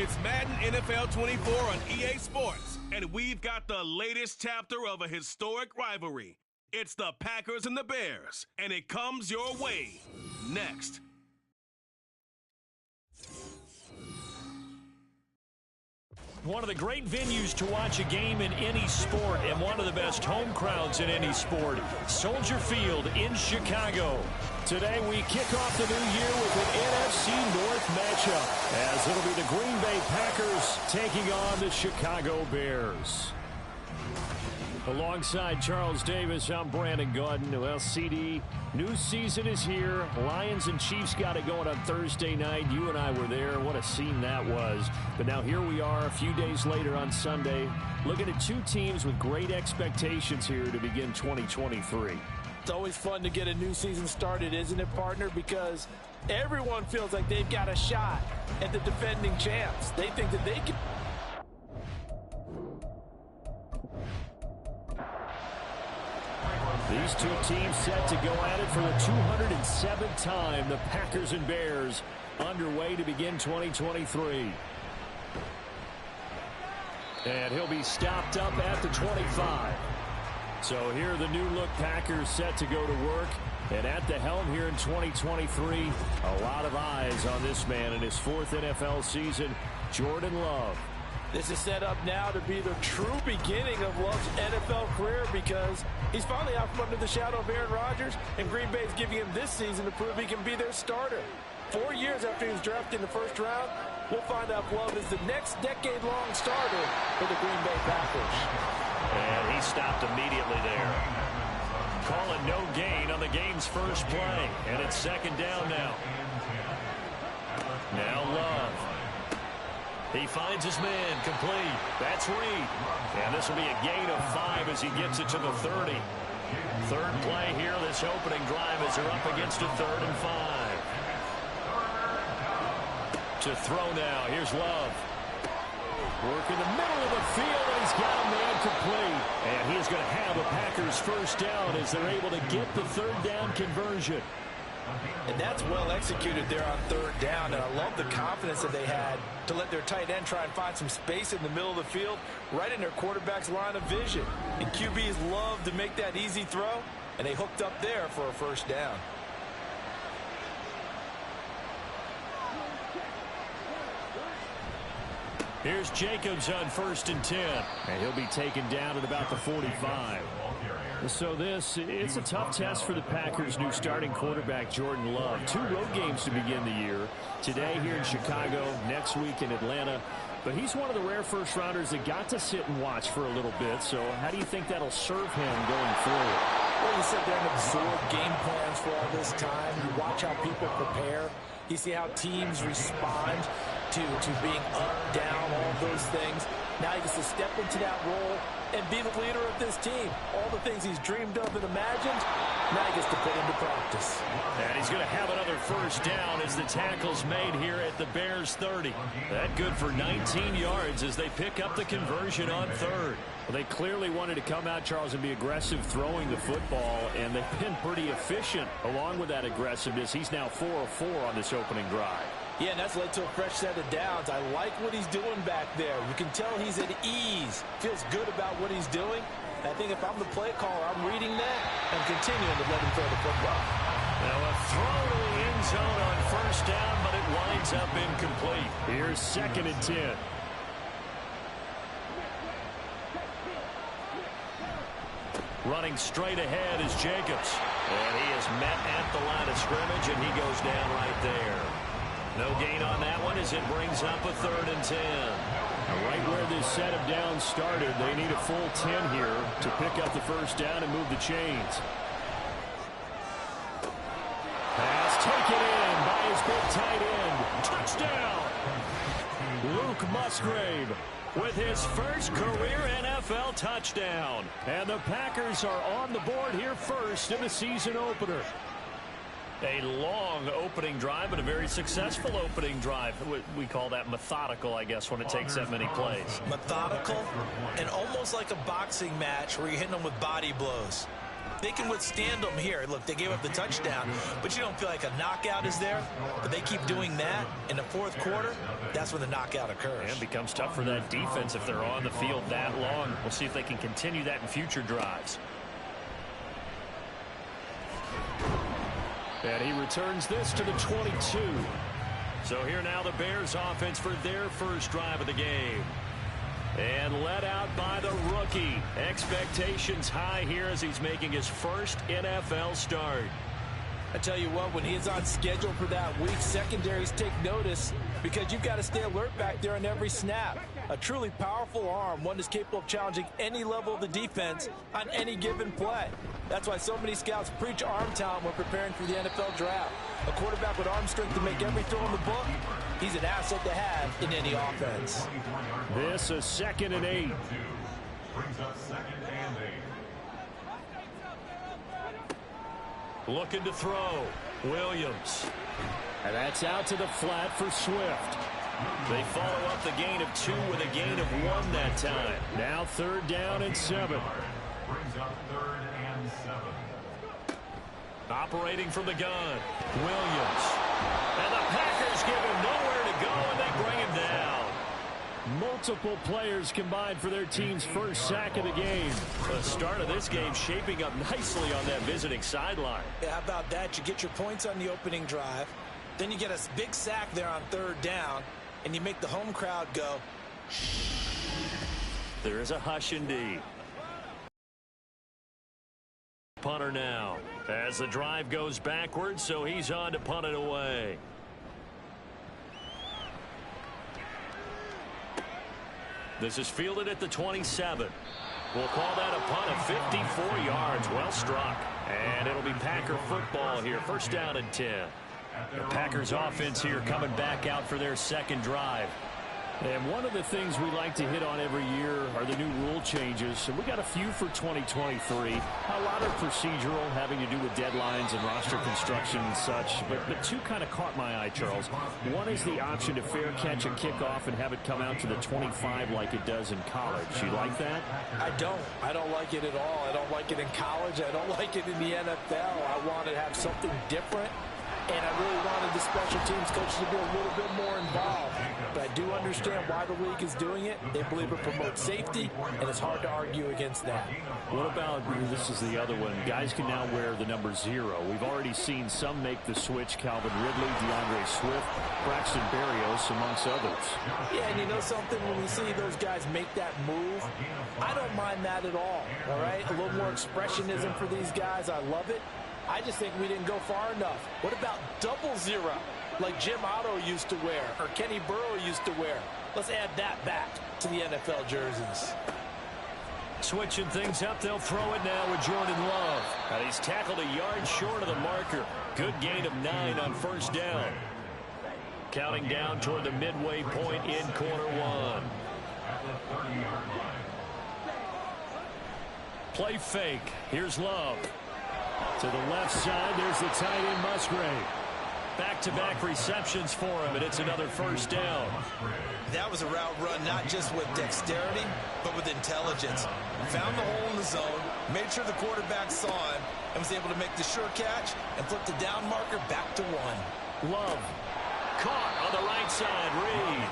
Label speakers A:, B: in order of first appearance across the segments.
A: It's Madden NFL 24 on EA Sports, and we've got the latest chapter of a historic rivalry. It's the Packers and the Bears, and it comes your way next.
B: One of the great venues to watch a game in any sport, and one of the best home crowds in any sport, Soldier Field in Chicago. Today we kick off the new year with an NFC North matchup, as it'll be the Green Bay Packers taking on the Chicago Bears. Alongside Charles Davis, I'm Brandon Gaudin. Well, CD, new season is here. Lions and Chiefs got it going on Thursday night. You and I were there. What a scene that was. But now here we are a few days later on Sunday, looking at two teams with great expectations here to begin 2023.
C: It's always fun to get a new season started, isn't it, partner? Because everyone feels like they've got a shot at the defending champs. They think that they can...
B: These two teams set to go at it for the 207th time. The Packers and Bears underway to begin 2023. And he'll be stopped up at the 25. So here are the new-look Packers set to go to work. And at the helm here in 2023, a lot of eyes on this man in his fourth NFL season, Jordan Love.
C: This is set up now to be the true beginning of Love's NFL career, because he's finally out from under the shadow of Aaron Rodgers, and Green Bay's giving him this season to prove he can be their starter. 4 years after he was drafted in the first round, we'll find out if Love is the next decade-long starter for the Green Bay Packers.
B: And he stopped immediately there. Calling no gain on the game's first play, and it's second down now. Now Love. He finds his man, complete. That's Reed. And this will be a gain of 5 as he gets it to the 30. Third play here, this opening drive, as they're up against a 3rd and 5. To throw now, here's Love. Work in the middle of the field, and he's got a man complete. And he is going to have a Packers first down as they're able to get the 3rd down conversion.
C: And that's well executed there on 3rd down, and I love the confidence that they had to let their tight end try and find some space in the middle of the field, right in their quarterback's line of vision. And QBs love to make that easy throw, and they hooked up there for a first down.
B: Here's Jacobs on 1st and 10, and he'll be taken down at about the 45. So it's a tough test for the Packers' new starting quarterback, Jordan Love. 2 road games to begin the year. Today here in Chicago, next week in Atlanta. But he's one of the rare first-rounders that got to sit and watch for a little bit. So how do you think that'll serve him going forward?
C: Well, you sit there and absorb game plans for all this time. You watch how people prepare. You see how teams respond to being up, down, all those things. Now he gets to step into that role and be the leader of this team. All the things he's dreamed of and imagined, now he gets to put into practice.
B: And he's going to have another first down as the tackle's made here at the Bears' 30. That good for 19 yards as they pick up the conversion on 3rd. Well, they clearly wanted to come out, Charles, and be aggressive throwing the football, and they've been pretty efficient along with that aggressiveness. He's now 4 of 4 on this opening drive.
C: Yeah, and that's led to a fresh set of downs. I like what he's doing back there. You can tell he's at ease. Feels good about what he's doing. I think if I'm the play caller, I'm reading that and continuing to let him throw the football.
B: Now a throw to the end zone on 1st down, but it winds up incomplete. Here's 2nd and 10. Running straight ahead is Jacobs. And he is met at the line of scrimmage, and he goes down right there. No gain on that one as it brings up a 3rd and 10. Right where this set of downs started, they need a full 10 here to pick up the first down and move the chains. Pass taken in by his big tight end. Touchdown! Luke Musgrave with his first career NFL touchdown. And the Packers are on the board here first in the season opener. A long opening drive, but a very successful opening drive. We call that methodical, I guess, when it takes that many plays.
C: Methodical and almost like a boxing match where you're hitting them with body blows. They can withstand them here. Look, they gave up the touchdown, but you don't feel like a knockout is there. But they keep doing that in the fourth quarter. That's when the knockout occurs.
B: And it becomes tough for that defense if they're on the field that long. We'll see if they can continue that in future drives. And he returns this to the 22. So here now the Bears offense for their first drive of the game. And led out by the rookie. Expectations high here as he's making his first NFL start.
C: I tell you what, when he is on schedule for that week, secondaries take notice because you've got to stay alert back there on every snap. A truly powerful arm, one that's capable of challenging any level of the defense on any given play. That's why so many scouts preach arm talent when preparing for the NFL draft. A quarterback with arm strength to make every throw in the book, he's an asset to have in any offense.
B: This is 2nd and 8.
D: Brings up 2nd and 8.
B: Looking to throw. Williams. And that's out to the flat for Swift. They follow up the gain of 2 with a gain of 1 that time. Now 3rd down and 7.
D: Brings up 3rd and 7.
B: Operating from the gun. Williams. And the Packers give him nowhere to go, and they bring him down. Multiple players combined for their team's first sack of the game. The start of this game shaping up nicely on that visiting sideline.
C: Yeah, how about that? You get your points on the opening drive. Then you get a big sack there on 3rd down, and you make the home crowd go.
B: There is a hush indeed. Punter now as the drive goes backwards, so he's on to punt it away. This is fielded at the 27. We'll call that a punt of 54 yards. Well struck. And it'll be Packer football here. 1st down and 10. The Packers offense here coming back out for their 2nd drive. And one of the things we like to hit on every year are the new rule changes. And we got a few for 2023. A lot of procedural, having to do with deadlines and roster construction and such. But 2 kind of caught my eye, Charles. One is the option to fair catch a kickoff and have it come out to the 25 like it does in college. You like that?
C: I don't. I don't like it at all. I don't like it in college. I don't like it in the NFL. I want to have something different. And I really wanted the special teams coaches to be a little bit more involved. But I do understand why the league is doing it. They believe it promotes safety, and it's hard to argue against that.
B: What about, this is the other one, guys can now wear the number 0. We've already seen some make the switch. Calvin Ridley, DeAndre Swift, Braxton Berrios, amongst others.
C: Yeah, and you know something? When we see those guys make that move, I don't mind that at all right? A little more expressionism for these guys. I love it. I just think we didn't go far enough. What about 00, like Jim Otto used to wear or Kenny Burrow used to wear? Let's add that back to the NFL jerseys.
B: Switching things up, they'll throw it now with Jordan Love. And he's tackled a yard short of the marker. Good gain of 9 on 1st down. Counting down toward the midway point in quarter 1. Play fake. Here's Love. To the left side, there's the tight end Musgrave. Back-to-back receptions for him, and it's another 1st down.
C: That was a route run not just with dexterity, but with intelligence. Found the hole in the zone, made sure the quarterback saw him, and was able to make the sure catch and flip the down marker back to 1.
B: Love caught on the right side, Reed.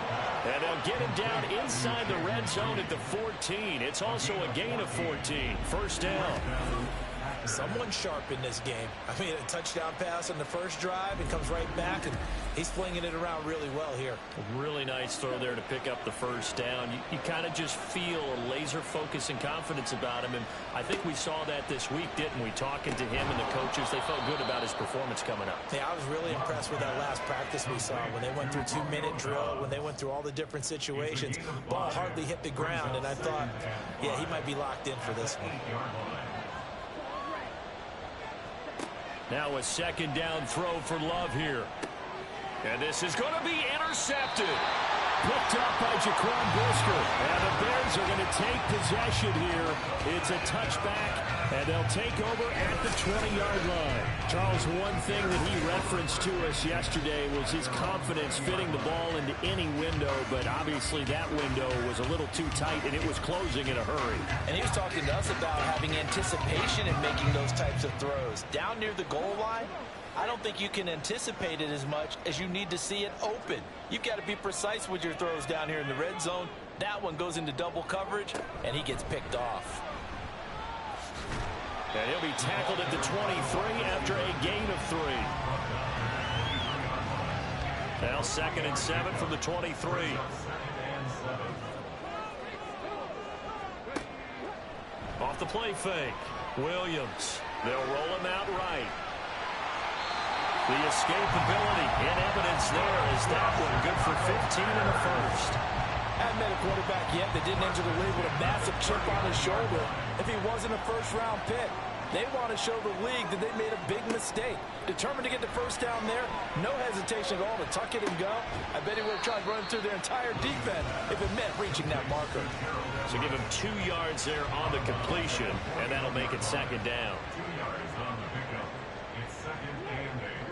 B: And they'll get him down inside the red zone at the 14. It's also a gain of 14. 1st down.
C: Someone sharp in this game. I mean, a touchdown pass on the first drive and comes right back, and he's flinging it around really well here.
B: A really nice throw there to pick up the 1st down. You kind of just feel a laser focus and confidence about him, and I think we saw that this week, didn't we? Talking to him and the coaches, they felt good about his performance coming up.
C: Yeah, I was really impressed with that last practice we saw when they went through 2-minute drill, when they went through all the different situations. Ball hardly hit the ground, and I thought, yeah, he might be locked in for this one.
B: Now a 2nd down throw for Love here. And this is going to be intercepted. Picked up by Jaquan Brisker. And the Bears are going to take possession here. It's a touchback, and they'll take over at the 20-yard line. Charles, one thing that he referenced to us yesterday was his confidence fitting the ball into any window, but obviously that window was a little too tight, and it was closing in a hurry.
C: And he was talking to us about having anticipation in making those types of throws. Down near the goal line, I don't think you can anticipate it as much as you need to see it open. You've got to be precise with your throws down here in the red zone. That one goes into double coverage, and he gets picked off.
B: And he'll be tackled at the 23 after a gain of 3. Now 2nd and 7 from the 23. Off the play fake. Williams. They'll roll him out right. The escapability in evidence there is that one good for 15 in the first.
C: Haven't met a quarterback yet that didn't enter the league with a massive chip on his shoulder if he wasn't a first-round pick. They want to show the league that they made a big mistake. Determined to get the first down there, no hesitation at all to tuck it and go. I bet he would have tried running through their entire defense if it meant reaching that marker.
B: So give him 2 yards there on the completion, and that'll make it 2nd down.
D: 2 yards on the pickup. It's 2nd and 8.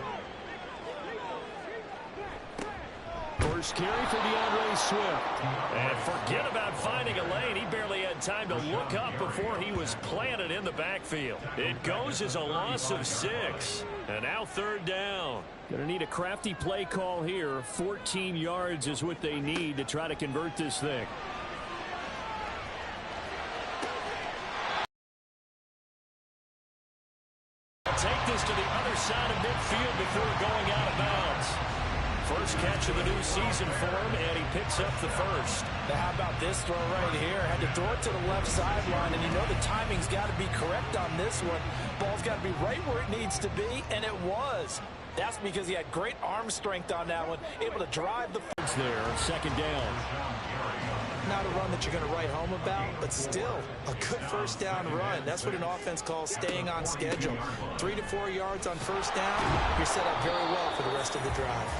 B: First carry for DeAndre Swift. And forget about finding a lane. He barely had time to look up before he was planted in the backfield. It goes as a loss of 6. And now 3rd down. Going to need a crafty play call here. 14 yards is what they need to try to convert this thing. Take this to the other side of midfield before going out of bounds. First catch of the new season for him, and he picks up the first.
C: Now how about this throw right here? Had to throw it to the left sideline, and you know the timing's got to be correct on this one. Ball's got to be right where it needs to be, and it was. That's because he had great arm strength on that one, able to drive the
B: first there, 2nd down.
C: Not a run that you're going to write home about, but still a good first down run. That's what an offense calls staying on schedule. 3 to 4 yards on first down, you're set up very well for the rest of the drive.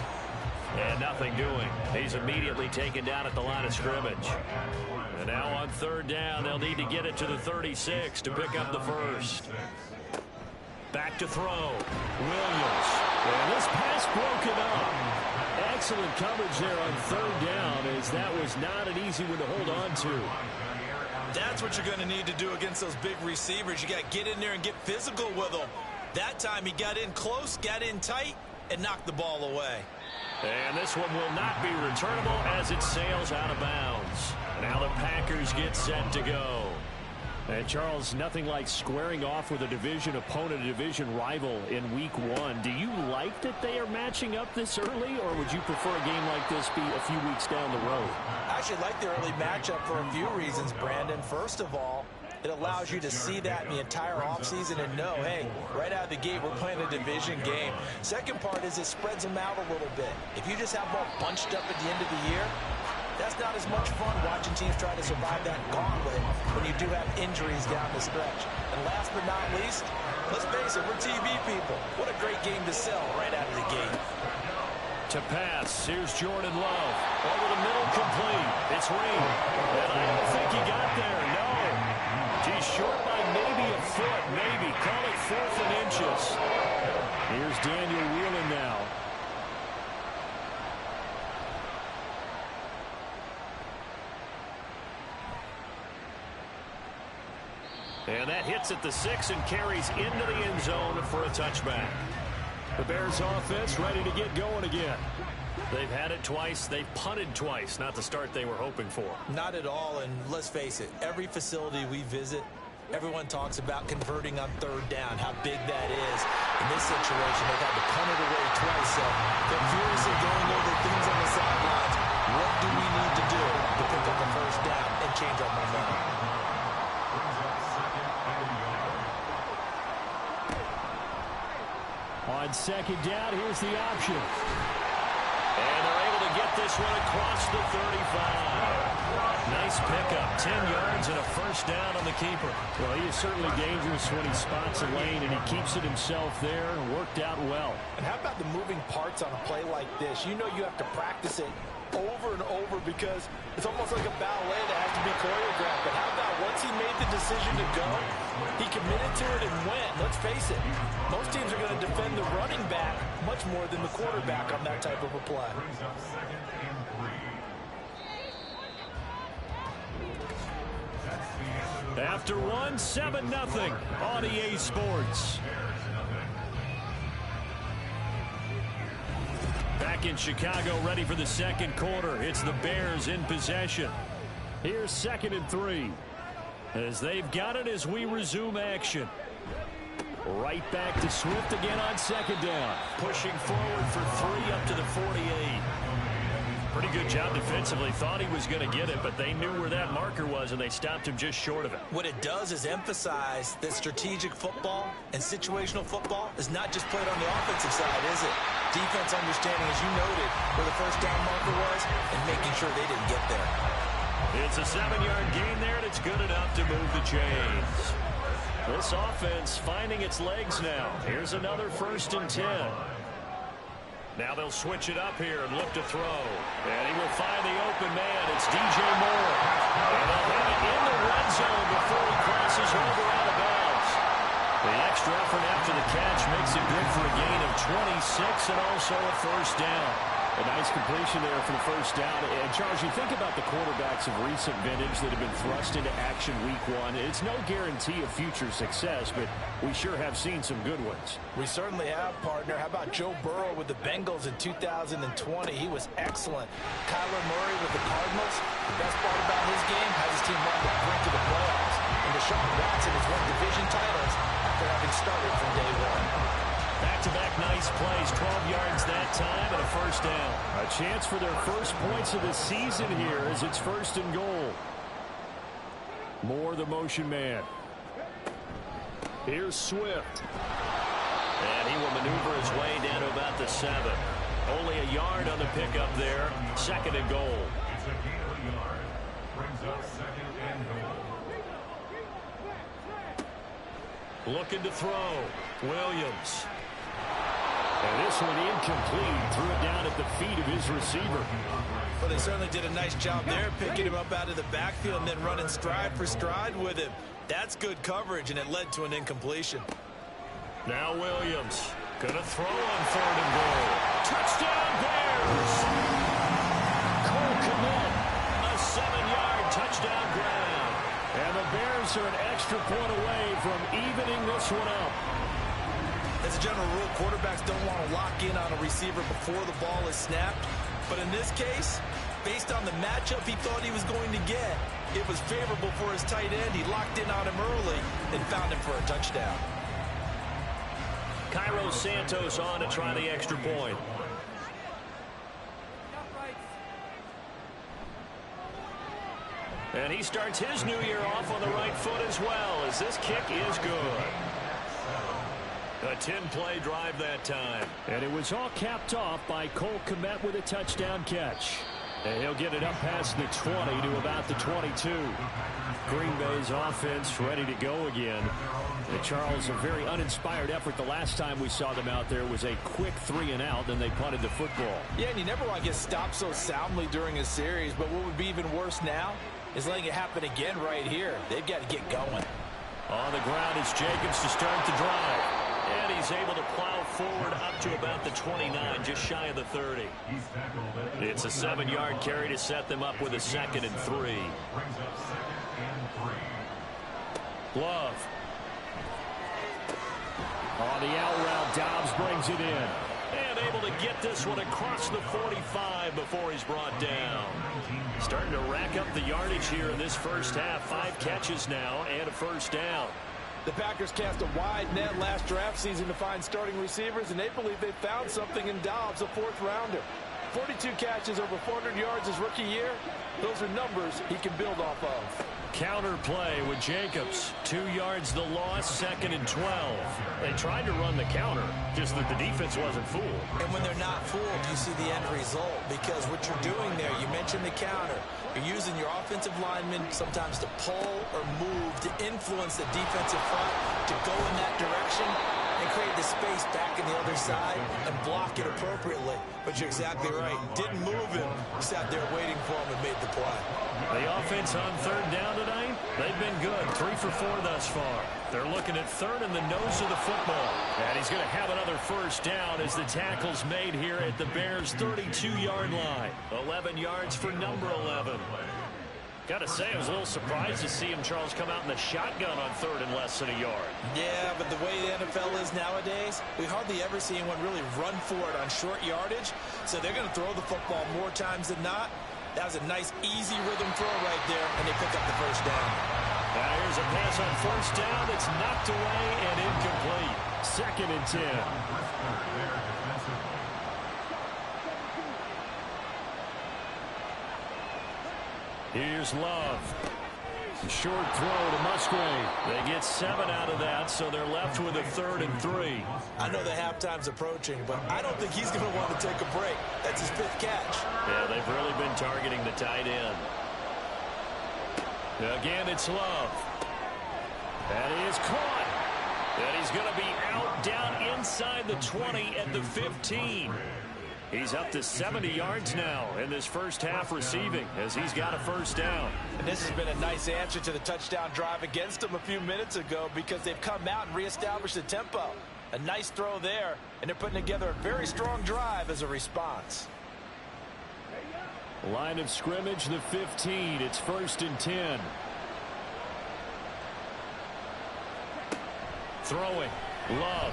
B: And nothing doing. He's immediately taken down at the line of scrimmage. And now on 3rd down, they'll need to get it to the 36 to pick up the first. Back to throw. Williams. And this pass broken up. Excellent coverage there on 3rd down, as that was not an easy one to hold on to.
C: That's what you're going to need to do against those big receivers. You got to get in there and get physical with them. That time he got in close, got in tight, and knocked the ball away.
B: And this one will not be returnable as it sails out of bounds. Now the Packers get set to go. And Charles, nothing like squaring off with a division opponent, a division rival in week 1. Do you like that they are matching up this early, or would you prefer a game like this be a few weeks down the road?
C: I actually like the early matchup for a few reasons, Brandon. First of all, it allows you to see that in the entire offseason and know, hey, right out of the gate, we're playing a division game. Second part is it spreads them out a little bit. If you just have them all bunched up at the end of the year, that's not as much fun watching teams try to survive that gauntlet when you do have injuries down the stretch. And last but not least, let's face it, we're TV people. What a great game to sell right out of the gate.
B: To pass, here's Jordan Love. Over the middle, complete. It's Reed. And I don't think he got there, no. He's short by maybe a foot, maybe. Call it 4th and inches. Here's Daniel Whelan now. And that hits at the 6 and carries into the end zone for a touchback. The Bears offense ready to get going again. They've had it twice. They've punted twice. Not the start they were hoping for.
C: Not at all, and let's face it, every facility we visit, everyone talks about converting on 3rd down, how big that is. In this situation, they've had to punt it away twice, so they're furiously going over things on the sidelines. What do we need to do to pick up the first down and change our momentum?
B: On 2nd down, here's the option. And they're able to get this one across the 35. Nice pickup, 10 yards and a first down on the keeper. Well, he is certainly dangerous when he spots a lane, and he keeps it himself there and worked out well.
C: And how about the moving parts on a play like this? You know you have to practice it over and over because it's almost like a ballet that has to be choreographed. But how about once he made the decision to go, he committed to it and went. Let's face it, most teams are going to defend the running back much more than the quarterback on that type of a play.
D: Brings up 2nd and 3.
B: After one, 7-0 on EA Sports. Back in Chicago, ready for the second quarter. It's the Bears in possession. Here's 2nd and 3. As they've got it as we resume action. Right back to Swift again on 2nd down. Pushing forward for 3 up to the 48. Pretty good job defensively. Thought he was going to get it, but they knew where that marker was, and they stopped him just short of it.
C: What it does is emphasize that strategic football and situational football is not just played on the offensive side, is it? Defense understanding, as you noted, where the first down marker was and making sure they didn't get there.
B: It's a 7-yard gain there, and it's good enough to move the chains. This offense finding its legs now. Here's another 1st and 10. Now they'll switch it up here and look to throw. And he will find the open man. It's DJ Moore. And they'll have it in the red zone before he crosses over out of bounds. The extra effort after the catch makes it good for a gain of 26 and also a 1st down. A nice completion there for the 1st down. And, Charles, you think about the quarterbacks of recent vintage that have been thrust into action week 1. It's no guarantee of future success, but we sure have seen some good ones.
C: We certainly have, partner. How about Joe Burrow with the Bengals in 2020? He was excellent. Kyler Murray with the Cardinals. The best part about his game has his team on the brink of the playoffs. And Deshaun Watson has won division titles after having started from day 1.
B: Back-to-back nice plays, 12 yards that time and a 1st down. A chance for their first points of the season here as it's 1st and goal. Moore the motion man. Here's Swift. And he will maneuver his way down to about the 7. Only a yard on the pickup there. 2nd and goal.
D: It's a gain of a yard. Brings up 2nd and goal.
B: Looking to throw. Williams. And this one incomplete. Threw it down at the feet of his receiver.
C: Well, they certainly did a nice job there, picking him up out of the backfield and then running stride for stride with him. That's good coverage, and it led to an incompletion.
B: Now Williams. Gonna throw on 3rd and goal. Touchdown Bears! Cole Kmet. A 7-yard touchdown grab. And the Bears are an extra point away from evening this one up.
C: As a general rule, quarterbacks don't want to lock in on a receiver before the ball is snapped. But in this case, based on the matchup he thought he was going to get, it was favorable for his tight end. He locked in on him early and found him for a touchdown.
B: Cairo Santos on to try the extra point. And he starts his new year off on the right foot as well, as this kick is good. A 10-play drive that time. And it was all capped off by Cole Kmet with a touchdown catch. And he'll get it up past the 20 to about the 22. Green Bay's offense ready to go again. And Charles, a very uninspired effort the last time we saw them out there was a quick 3-and-out, then they punted the football.
C: Yeah, and you never want to get stopped so soundly during a series, but what would be even worse now is letting it happen again right here. They've got to get going.
B: On the ground is Jacobs to start the drive. And he's able to plow forward up to about the 29, just shy of the 30. It's a 7-yard carry to set them up with a 2nd and 3.
D: Brings up 2nd and 3.
B: Love. On the out route, Dobbs brings it in. And able to get this one across the 45 before he's brought down. Starting to rack up the yardage here in this first half. 5 catches now and a 1st down.
C: The Packers cast a wide net last draft season to find starting receivers, and they believe they found something in Dobbs, a 4th-rounder. 42 catches, over 400 yards his rookie year. Those are numbers he can build off of.
B: Counter play with Jacobs. 2 yards the loss, 2nd and 12. They tried to run the counter, just that the defense wasn't fooled.
C: And when they're not fooled, you see the end result, because what you're doing there, you mentioned the counter. You're using your offensive linemen sometimes to pull or move to influence the defensive front to go in that direction. and create the space back in the other side and block it appropriately. But you're exactly right. Didn't move him. Sat there waiting for him and made the play.
B: The offense on third down tonight, they've been good. 3 for 4 thus far. They're looking at third in the nose of the football. And he's going to have another first down as the tackle's made here at the Bears' 32-yard line. 11 yards for number 11. Got to say, I was a little surprised to see him, Charles, come out in the shotgun on third and less than a yard.
C: Yeah, but the way the NFL is nowadays, we hardly ever see anyone really run for it on short yardage. So they're going to throw the football more times than not. That was a nice, easy rhythm throw right there, and they pick up the first down.
B: Now here's a pass on first down. It's knocked away and incomplete. 2nd and 10. Here's Love. Short throw to Musgrave. They get 7 out of that, so they're left with a 3rd and 3.
C: I know the halftime's approaching, but I don't think he's going to want to take a break. That's his 5th catch.
B: Yeah, they've really been targeting the tight end. Again, it's Love. And he is caught. And he's going to be out down inside the 20 at the 15. He's up to 70 yards now in this first half receiving as he's got a first down.
C: And this has been a nice answer to the touchdown drive against them a few minutes ago because they've come out and reestablished the tempo. A nice throw there, and they're putting together a very strong drive as a response.
B: Line of scrimmage, the 15. It's 1st and 10. Throwing. Love.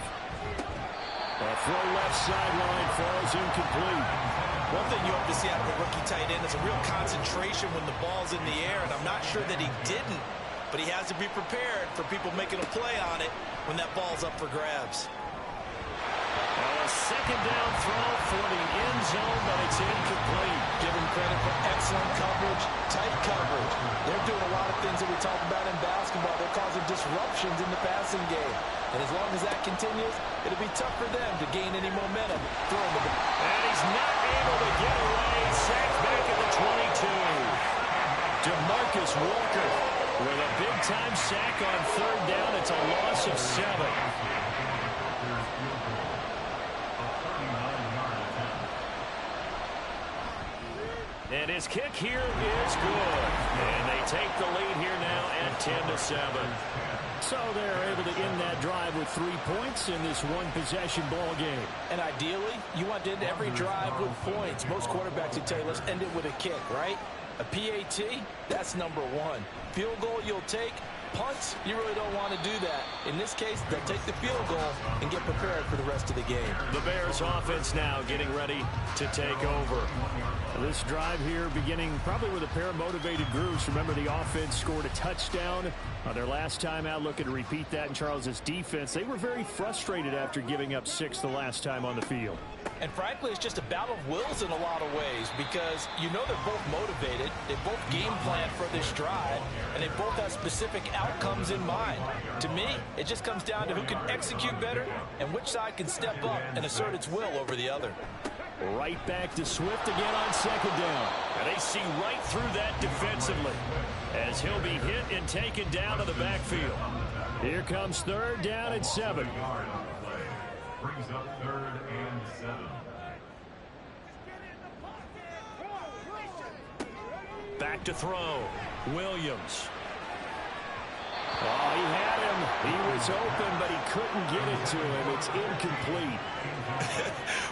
B: A throw left sideline falls incomplete.
C: One thing you hope to see out of a rookie tight end is a real concentration when the ball's in the air, and I'm not sure that he didn't, but he has to be prepared for people making a play on it when that ball's up for grabs.
B: A 2nd down throw for the end zone, but it's incomplete.
C: Give him credit for excellent coverage, tight coverage. They're doing a lot of things that we talk about in basketball. They're causing disruptions in the passing game. And as long as that continues, it'll be tough for them to gain any momentum.
B: And he's not able to get away. Sacked back at the 22. DeMarcus Walker with a big-time sack on 3rd down. It's a loss of 7. And his kick here is good. And they take the lead here now at 10-7. So they're able to end that drive with 3 points in this one-possession ball game.
C: And ideally, you want to end every drive with points. Most quarterbacks would tell you, let's end it with a kick, right? A PAT, that's number 1. Field goal you'll take. Punts, you really don't want to do that. In this case, they'll take the field goal and get prepared for the rest of the game.
B: The Bears offense now getting ready to take over. This drive here beginning probably with a pair of motivated groups. Remember, the offense scored a touchdown on their last time out. Looking to repeat that in Charles's defense. They were very frustrated after giving up 6 the last time on the field.
C: And frankly, it's just a battle of wills in a lot of ways because you know they're both motivated. They both game plan for this drive, and they both have specific outcomes in mind. To me, it just comes down to who can execute better and which side can step up and assert its will over the other.
B: Right back to Swift again on 2nd down. And they see right through that defensively as he'll be hit and taken down to the backfield. Here comes 3rd down and 7.
D: Brings up 3rd and 7.
B: Back to throw. Williams. Oh, he had him. He was open, but he couldn't get it to him. It's incomplete.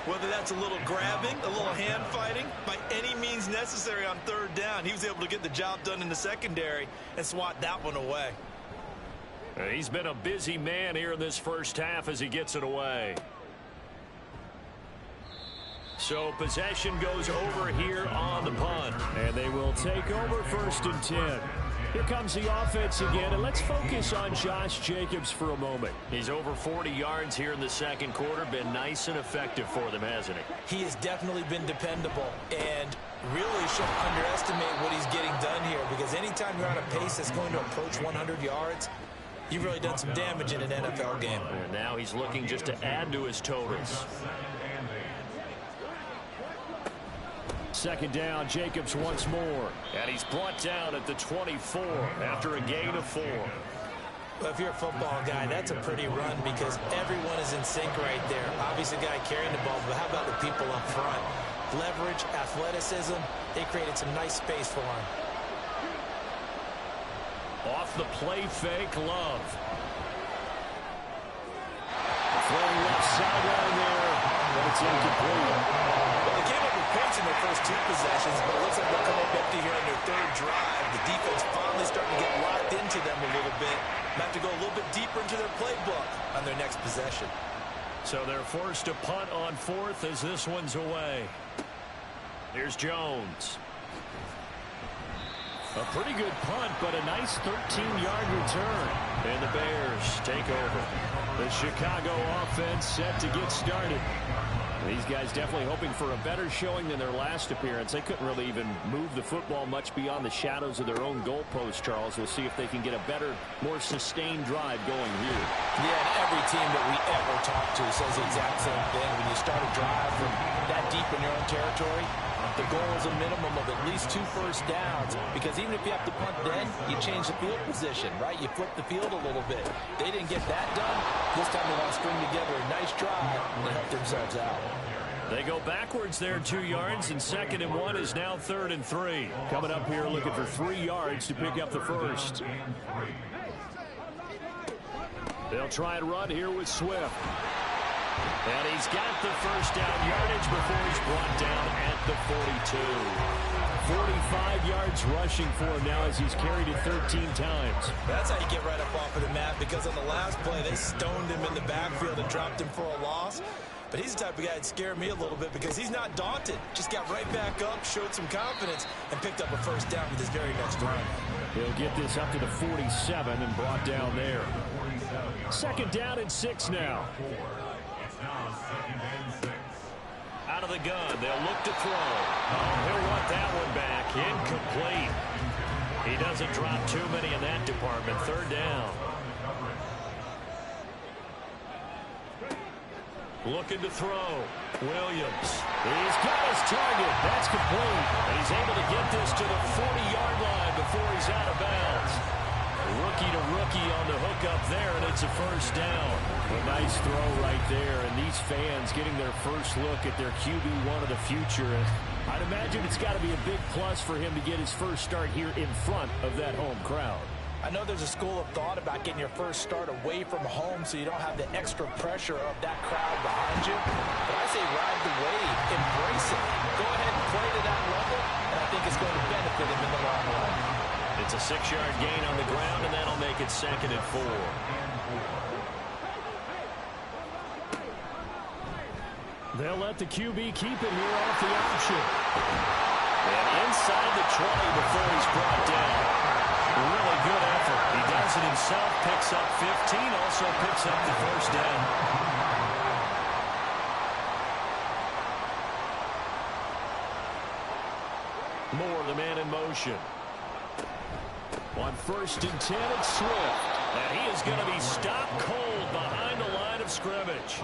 C: Whether that's a little grabbing, a little hand fighting, by any means necessary on 3rd down, he was able to get the job done in the secondary and swat that one away.
B: He's been a busy man here in this first half as he gets it away. So possession goes over here on the punt. And they will take over 1st and 10. Here comes the offense again, and let's focus on Josh Jacobs for a moment. He's over 40 yards here in the 2nd quarter. Been nice and effective for them, hasn't he?
C: He has definitely been dependable and really shouldn't underestimate what he's getting done here because anytime you're on a pace that's going to approach 100 yards, you've really done some damage in an NFL game.
B: And now he's looking just to add to his totals. 2nd down, Jacobs once more. And he's brought down at the 24 after a gain of 4.
C: Well, if you're a football guy, that's a pretty run because everyone is in sync right there. Obviously, the guy carrying the ball, but how about the people up front? Leverage, athleticism, they created some nice space for him.
B: Off the play fake, Love. Throwing left sideline there, but it's incomplete.
C: Well, they came up with points in their first 2 possessions, but it looks like they'll come up empty here in their 3rd drive. The defense finally starting to get locked into them a little bit. They have to go a little bit deeper into their playbook on their next possession.
B: So they're forced to punt on 4th as this one's away. Here's Jones. A pretty good punt, but a nice 13-yard return. And the Bears take over. The Chicago offense set to get started. These guys definitely hoping for a better showing than their last appearance. They couldn't really even move the football much beyond the shadows of their own goalpost, Charles. We'll see if they can get a better, more sustained drive going here.
C: Yeah, and every team that we ever talk to says the exact same thing. When you start a drive from that deep in your own territory, the goal is a minimum of at least 2 first downs, because even if you have to punt then, you change the field position, right? You flip the field a little bit. They didn't get that done. This time they want to string together a nice drive and help themselves out.
B: They go backwards there 2 yards, and 2nd and 1 is now 3rd and 3. Coming up here looking for 3 yards to pick up the first. They'll try and run here with Swift. And he's got the first down yardage before he's brought down at the 42. 45 yards rushing for him now as he's carried it 13 times.
C: That's how you get right up off of the map, because on the last play they stoned him in the backfield and dropped him for a loss. But he's the type of guy that scared me a little bit because he's not daunted. Just got right back up, showed some confidence, and picked up a first down with his very next run.
B: He'll get this up to the 47 and brought down there. 2nd down and 6 now. Out of the gun, they'll look to throw. Oh, he'll want that one back. Incomplete. He doesn't drop too many in that department. 3rd down. Looking to throw. Williams. He's got his target. That's complete. And he's able to get this to the 40-yard line before he's out of bounds. Rookie to rookie on the hookup there, and it's a first down. A nice throw right there, and these fans getting their first look at their QB1 of the future. And I'd imagine it's got to be a big plus for him to get his first start here in front of that home crowd.
C: I know there's a school of thought about getting your first start away from home so you don't have the extra pressure of that crowd behind you. But I say ride the wave, embrace it. Go ahead and play to that level, and I think it's going to benefit him in the long run.
B: It's a 6-yard gain on the ground, and that'll make it 2nd and 4. They'll let the QB keep it here off the option. And inside the 20 before he's brought down. Really good effort. He does it himself, picks up 15, also picks up the first down. Moore, the man in motion. On 1st and 10, it's Swift. And he is going to be stopped cold behind the line of scrimmage.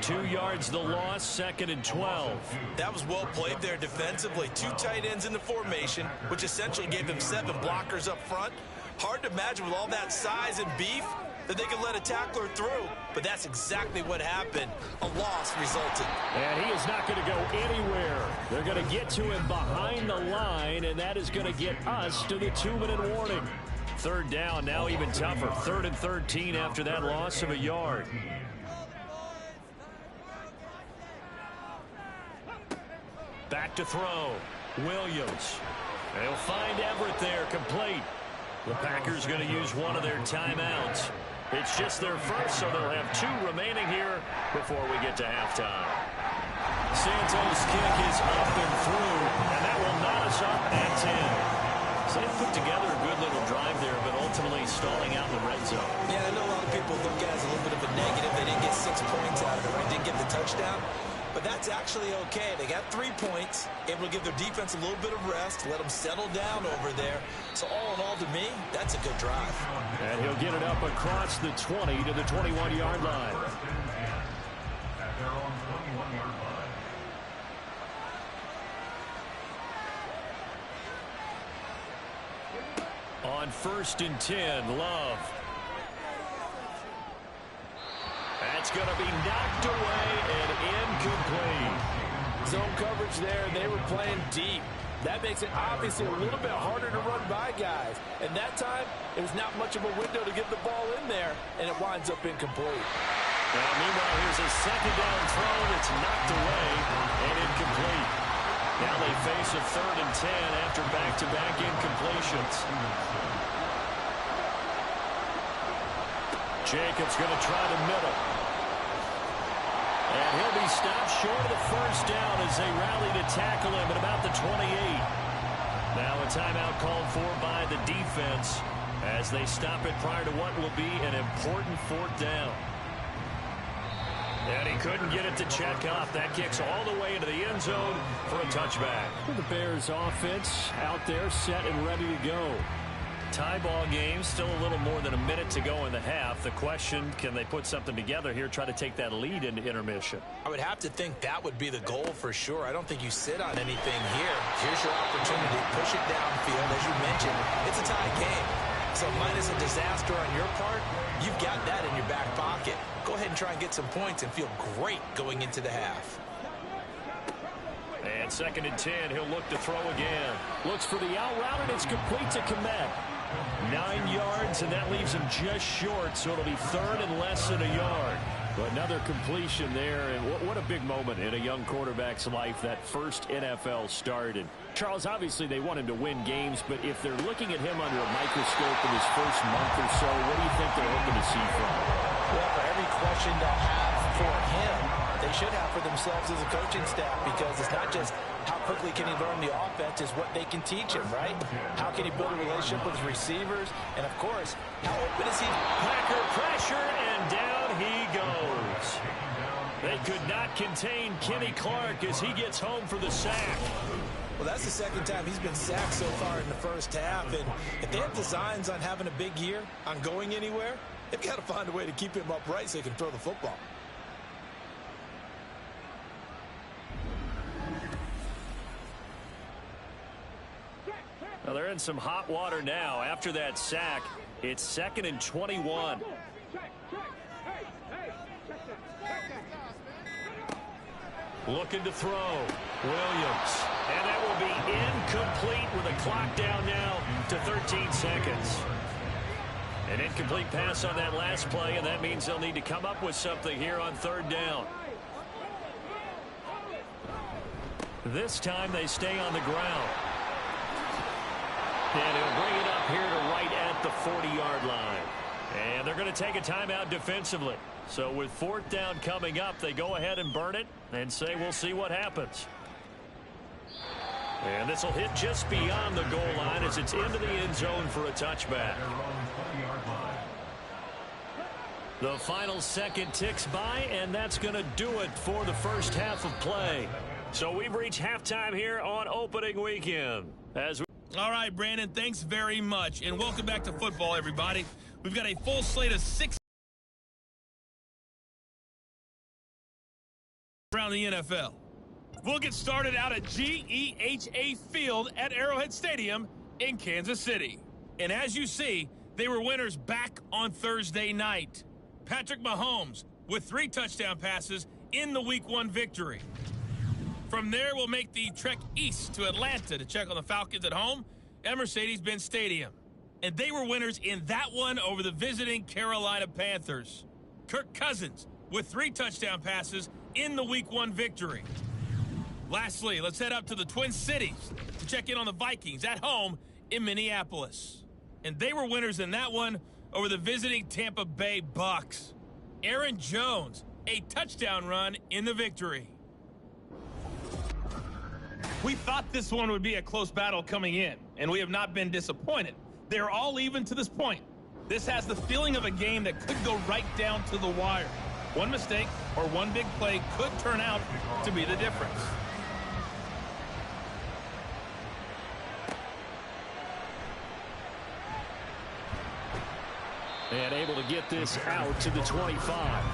B: 2 yards the loss, 2nd and 12.
C: That was well played there defensively. 2 tight ends in the formation, which essentially gave them 7 blockers up front. Hard to imagine with all that size and beef that they could let a tackler through. But that's exactly what happened. A loss resulted.
B: And he is not going to go anywhere. They're going to get to him behind the line, and that is going to get us to the 2-minute warning. 3rd down, now even tougher. 3rd and 13 after that loss of a yard. Back to throw. Williams. They'll find Everett there, complete. The Packers going to use one of their timeouts. It's just their first, so they'll have 2 remaining here before we get to halftime. Santos' kick is up and through, and that will knot us up at 10. So they put together a good little drive there, but ultimately stalling out in the red zone.
C: Yeah, I know a lot of people look at it as a little bit of a negative. They didn't get 6 points out of it, right? Didn't get the touchdown. But that's actually okay. They got 3 points, able to give their defense a little bit of rest, let them settle down over there. So all in all, to me, that's a good drive.
B: And he'll get it up across the 20 to the 21-yard line. On 1st and 10, Love. That's going to be knocked away and incomplete.
C: Zone coverage there. They were playing deep. That makes it obviously a little bit harder to run by guys. And that time, it was not much of a window to get the ball in there, and it winds up incomplete.
B: Well, meanwhile, here's a second down throw that's knocked away and incomplete. Now they face a 3rd and 10 after back-to-back incompletions. Jacobs going to try the middle. And he'll be stopped short of the first down as they rally to tackle him at about the 28. Now a timeout called for by the defense as they stop it prior to what will be an important 4th down. And he couldn't get it to check up. That kicks all the way into the end zone for a touchback.
E: The Bears offense out there set and ready to go.
B: Tie ball game, still a little more than a minute to go in the half. The question, can they put something together here, try to take that lead into intermission?
C: I would have to think that would be the goal for sure. I don't think you sit on anything here. Here's your opportunity. Push it downfield. As you mentioned, it's a tie game. So minus a disaster on your part, you've got that in your back pocket. Go ahead and try and get some points and feel great going into the half.
B: And 2nd and 10, he'll look to throw again.
E: Looks for the out route, and it's complete to Komet.
B: 9 yards, and that leaves him just short, so it'll be 3rd and less than a yard.
E: But another completion there, and what a big moment in a young quarterback's life, that first NFL start. And Charles, obviously they want him to win games, but if they're looking at him under a microscope in his first month or so, what do you think they're hoping to see from him?
C: Well, for every question they'll have for him, they should have for themselves as a coaching staff, because it's not just how quickly can he learn the offense, it's what they can teach him, right? How can he build a relationship with his receivers? And, of course, how open is he?
B: Packer pressure, and down he goes. They could not contain Kenny Clark as he gets home for the sack.
C: Well, that's the second time he's been sacked so far in the first half. And if they have designs on having a big year, on going anywhere, they've got to find a way to keep him upright so he can throw the football.
B: Well, they're in some hot water now. After that sack, it's 2nd and 21. Looking to throw. Williams. And that will be incomplete with a clock down now to 13 seconds. An incomplete pass on that last play, and that means they'll need to come up with something here on 3rd down. This time they stay on the ground. And he'll bring it up here to right at the 40-yard line. And they're going to take a timeout defensively. So with 4th down coming up, they go ahead and burn it and say we'll see what happens. And this will hit just beyond the goal line as it's into the end zone for a touchback. The final second ticks by, and that's going to do it for the first half of play. So we've reached halftime here on opening weekend.
F: All right, Brandon, thanks very much. And welcome back to football, everybody. We've got a full slate of 6 around the NFL. We'll get started out at GEHA Field at Arrowhead Stadium in Kansas City. And as you see, they were winners back on Thursday night. Patrick Mahomes with 3 touchdown passes in the Week 1 victory. From there, we'll make the trek east to Atlanta to check on the Falcons at home at Mercedes-Benz Stadium. And they were winners in that one over the visiting Carolina Panthers. Kirk Cousins with 3 touchdown passes in the Week 1 victory. Lastly, let's head up to the Twin Cities to check in on the Vikings at home in Minneapolis. And they were winners in that one over the visiting Tampa Bay Bucks. Aaron Jones, a touchdown run in the victory. We thought this one would be a close battle coming in, and we have not been disappointed. They're all even to this point. This has the feeling of a game that could go right down to the wire. One mistake or one big play could turn out to be the difference.
B: And able to get this out to the 25.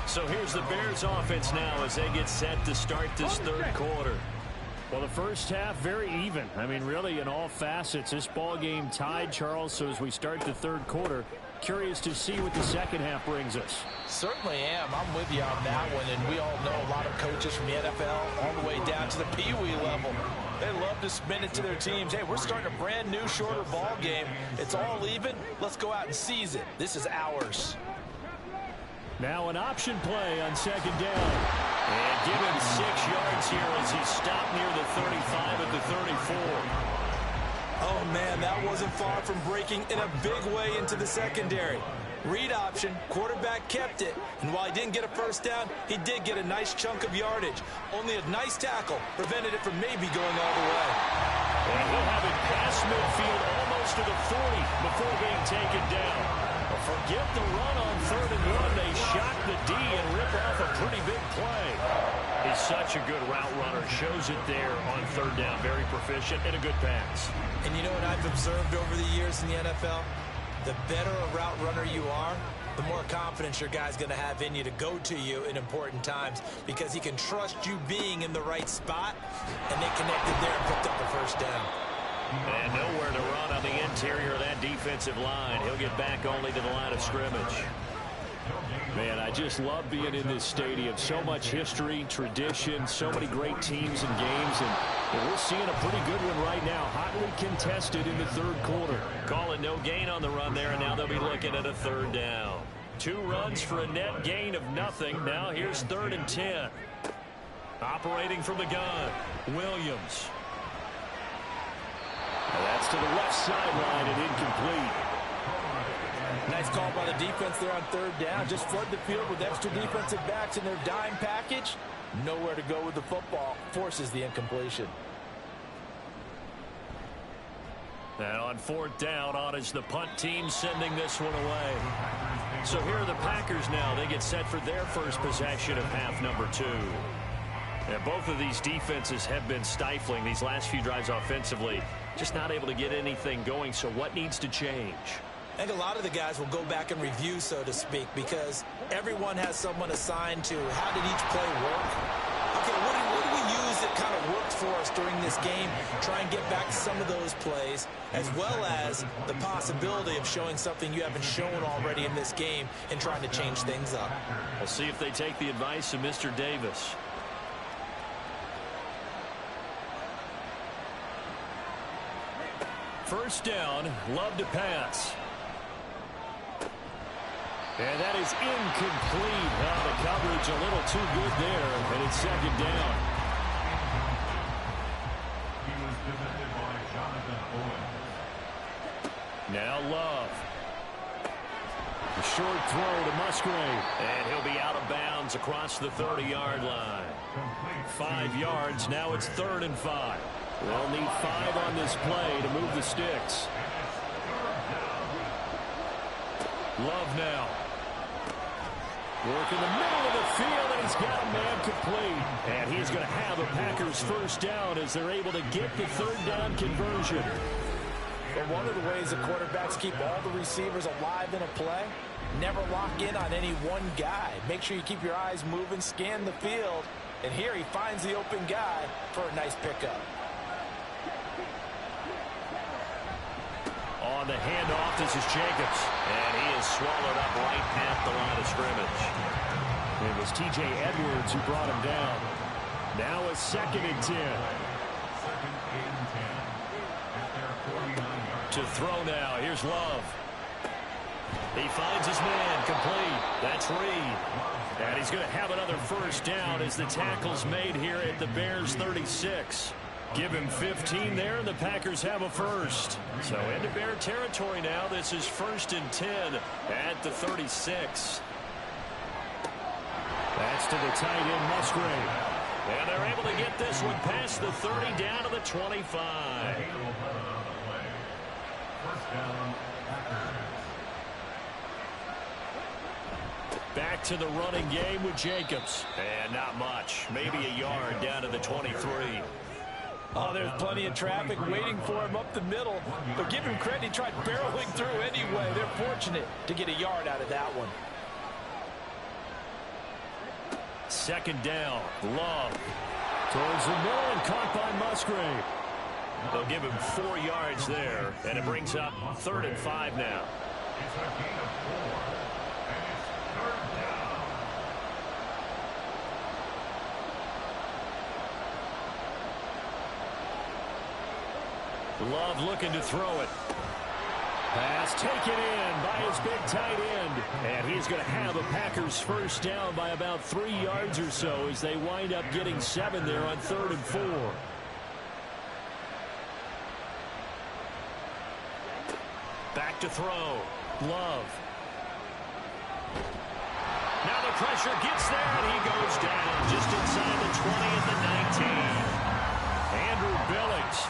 B: So here's the Bears offense now as they get set to start this third quarter.
E: Well, the first half, very even. I mean, really, in all facets, this ball game tied, Charles. So as we start the third quarter, Curious to see what the second half brings us.
C: Certainly am. I'm with you on that one, and we all know a lot of coaches from the NFL all the way down to the Pee Wee level. They love to spin it to their teams. Hey, we're starting a brand new, shorter ball game. It's all even. Let's go out and seize it. This is ours.
E: Now an option play on second down. And give him 6 yards here as he stopped near the 35 at the 34.
C: Oh, man, that wasn't far from breaking in a big way into the secondary. Read option, quarterback kept it, and while he didn't get a first down, he did get a nice chunk of yardage. Only a nice tackle prevented it from maybe going all the way.
E: And he'll have it past midfield almost to the 40 before being taken down. Forget the run on 3rd and 1. They shock the D and rip off a pretty big play. He's such a good route runner. Shows it there on 3rd down. Very proficient and a good pass.
C: And you know what I've observed over the years in the NFL? The better a route runner you are, the more confidence your guy's going to have in you to go to you in important times because he can trust you being in the right spot, and they connected there and picked up the first down.
E: And nowhere to run on the interior of that defensive line. He'll get back only to the line of scrimmage. Man, I just love being in this stadium. So much history, tradition, so many great teams and games. And we're seeing a pretty good one right now. Hotly contested in the 3rd quarter. Call it no gain on the run there, and now they'll be looking at a 3rd down. 2 runs for a net gain of nothing. Now here's 3rd and 10. Operating from the gun, Williams. And that's to the left sideline and incomplete.
C: Nice call by the defense there on 3rd down. Just flood the field with extra defensive backs in their dime package. Nowhere to go with the football. Forces the incompletion.
E: And on 4th down, on is the punt team sending this one away. So here are the Packers now. They get set for their first possession of half number 2. And both of these defenses have been stifling these last few drives offensively. Just not able to get anything going. So what needs to change?
C: I think a lot of the guys will go back and review, so to speak, because everyone has someone assigned to how did each play work. Okay, what do we use that kind of worked for us during this game? Try and get back to some of those plays, as well as the possibility of showing something you haven't shown already in this game and trying to change things up.
E: We'll see if they take the advice of Mr. Davis. First down, Love to pass. And that is incomplete. The coverage a little too good there, and it's 2nd down.
D: He was defended by Jonathan Owen.
E: Now Love. A short throw to Musgrave. And he'll be out of bounds across the 30-yard line. 5 yards. Now it's 3rd and 5. They'll need 5 on this play to move the sticks. Love now. Work in the middle of the field, and he's got a man complete. And he's going to have a Packers first down as they're able to get the 3rd down conversion.
C: But one of the ways the quarterbacks keep all the receivers alive in a play, never lock in on any one guy. Make sure you keep your eyes moving, scan the field. And here he finds the open guy for a nice pickup.
E: On the handoff, this is Jacobs. And he is swallowed up right past the line of scrimmage. It was T.J. Edwards who brought him down. Now a 2nd and 10.
D: 2nd and 10. At their 49-yard.
E: To throw now. Here's Love. He finds his man complete. That's Reed. And he's going to have another first down as the tackle's made here at the Bears 36. Give him 15 there, and the Packers have a first. So into Bear territory now. This is 1st and 10 at the 36. That's to the tight end, Musgrave. And they're able to get this one past the 30 down to the 25.
D: First down, Packers.
E: Back to the running game with Jacobs. And not much. Maybe a yard down to the 23.
C: Oh, there's plenty of traffic waiting for him up the middle. But give him credit, he tried barreling through anyway. They're fortunate to get a yard out of that one.
E: 2nd down, Love. Towards the middle and caught by Musgrave. They'll give him 4 yards there, and it brings up 3rd and 5 now.
D: It's a gain of 4, and it's 3rd down.
E: Love looking to throw it. Pass taken in by his big tight end. And he's going to have a Packers first down by about 3 yards or so as they wind up getting 7 there on 3rd and 4. Back to throw. Love. Now the pressure gets there, and he goes down just inside the 20 at the 19. Andrew Billings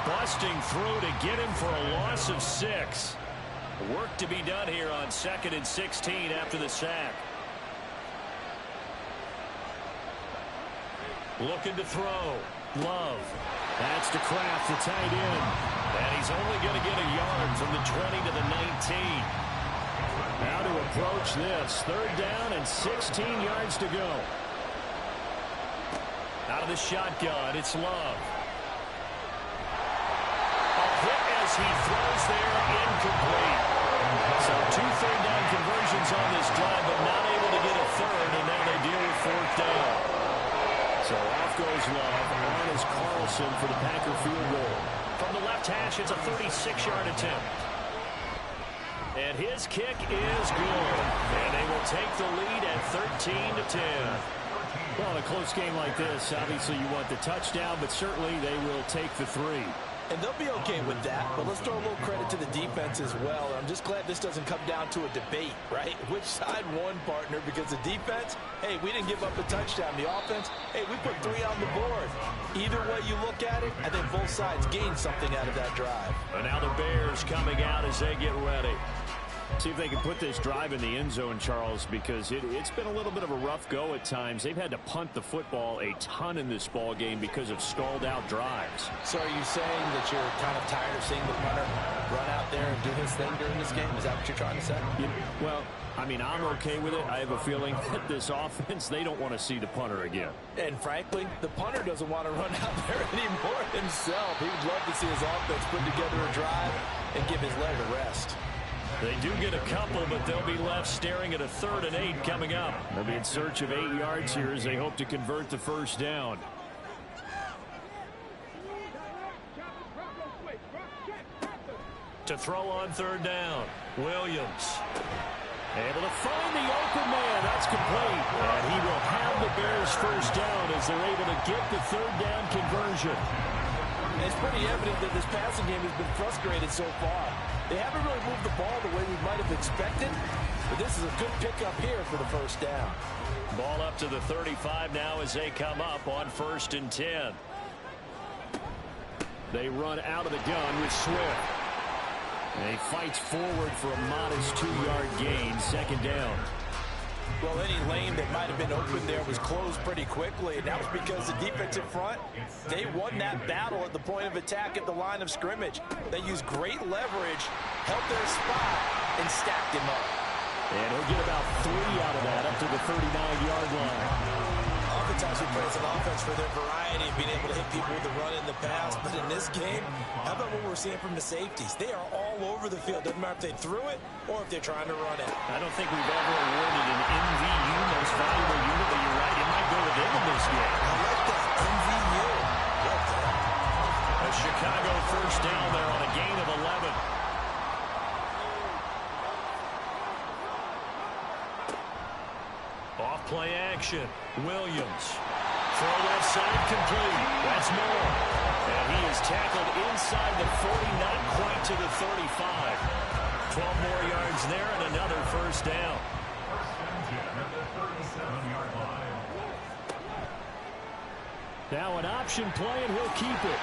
E: busting through to get him for a loss of 6. Work to be done here on 2nd and 16 after the sack. Looking to throw. Love. That's to Kraft, the tight end. And he's only going to get a yard from the 20 to the 19. How to approach this. 3rd down and 16 yards to go. Out of the shotgun, it's Love. A hit as he throws there, incomplete. So 2 third down conversions on this drive, but not able to get a 3rd, and now they deal with 4th down. So off goes Love. On is Carlson for the Packer field goal. From the left hash, it's a 36-yard attempt. And his kick is good. And they will take the lead at 13-10. Well, in a close game like this, obviously you want the touchdown, but certainly they will take the 3.
C: And they'll be okay with that, but let's throw a little credit to the defense as well. I'm just glad this doesn't come down to a debate, right? Which side won, partner? Because the defense, hey, we didn't give up a touchdown. The offense, hey, we put 3 on the board. Either way you look at it, I think both sides gained something out of that drive.
E: And now the Bears coming out as they get ready. See if they can put this drive in the end zone, Charles, because it's been a little bit of a rough go at times. They've had to punt the football a ton in this ball game because of stalled-out drives.
C: So are you saying that you're kind of tired of seeing the punter run out there and do his thing during this game? Is that what you're trying to say?
E: Well, I mean, I'm okay with it. I have a feeling that this offense, they don't want to see the punter again.
C: And frankly, the punter doesn't want to run out there anymore himself. He would love to see his offense put together a drive and give his leg a rest.
E: They do get a couple, but they'll be left staring at a 3rd and 8 coming up. They'll be in search of 8 yards here as they hope to convert the first down. To throw on 3rd down, Williams. Able to find the open man. That's complete. And he will have the Bears first down as they're able to get the 3rd down conversion.
C: It's pretty evident that this passing game has been frustrated so far. They haven't really moved the ball the way we might have expected, but this is a good pickup here for the first down.
E: Ball up to the 35 now as they come up on 1st and 10. They run out of the gun with Swift. And he fights forward for a modest 2-yard gain, 2nd down.
C: Well, any lane that might have been open there was closed pretty quickly, and that was because the defensive front, they won that battle at the point of attack at the line of scrimmage. They used great leverage, held their spot, and stacked him up.
E: And he'll get about 3 out of that up to the 39-yard line.
C: Oftentimes we praise an offense for their variety of being able to hit people with the run in the pass, but in this game, how about what we're seeing from the safeties? They are all over the field. Doesn't matter if they threw it or if they're trying to run it.
E: I don't think we've ever awarded an MVU, most valuable unit, but you're right, it might go to them in this game.
C: I like that, MVU. Well done.
E: A Chicago first down there on a gain of 11. Off play action. Williams. Throw left side complete. That's Moore. And he is tackled inside the 40, not quite to the 35. 12 more yards there and another first down.
D: First and 10 at the 37-yard line.
E: Now an option play, and he'll keep it.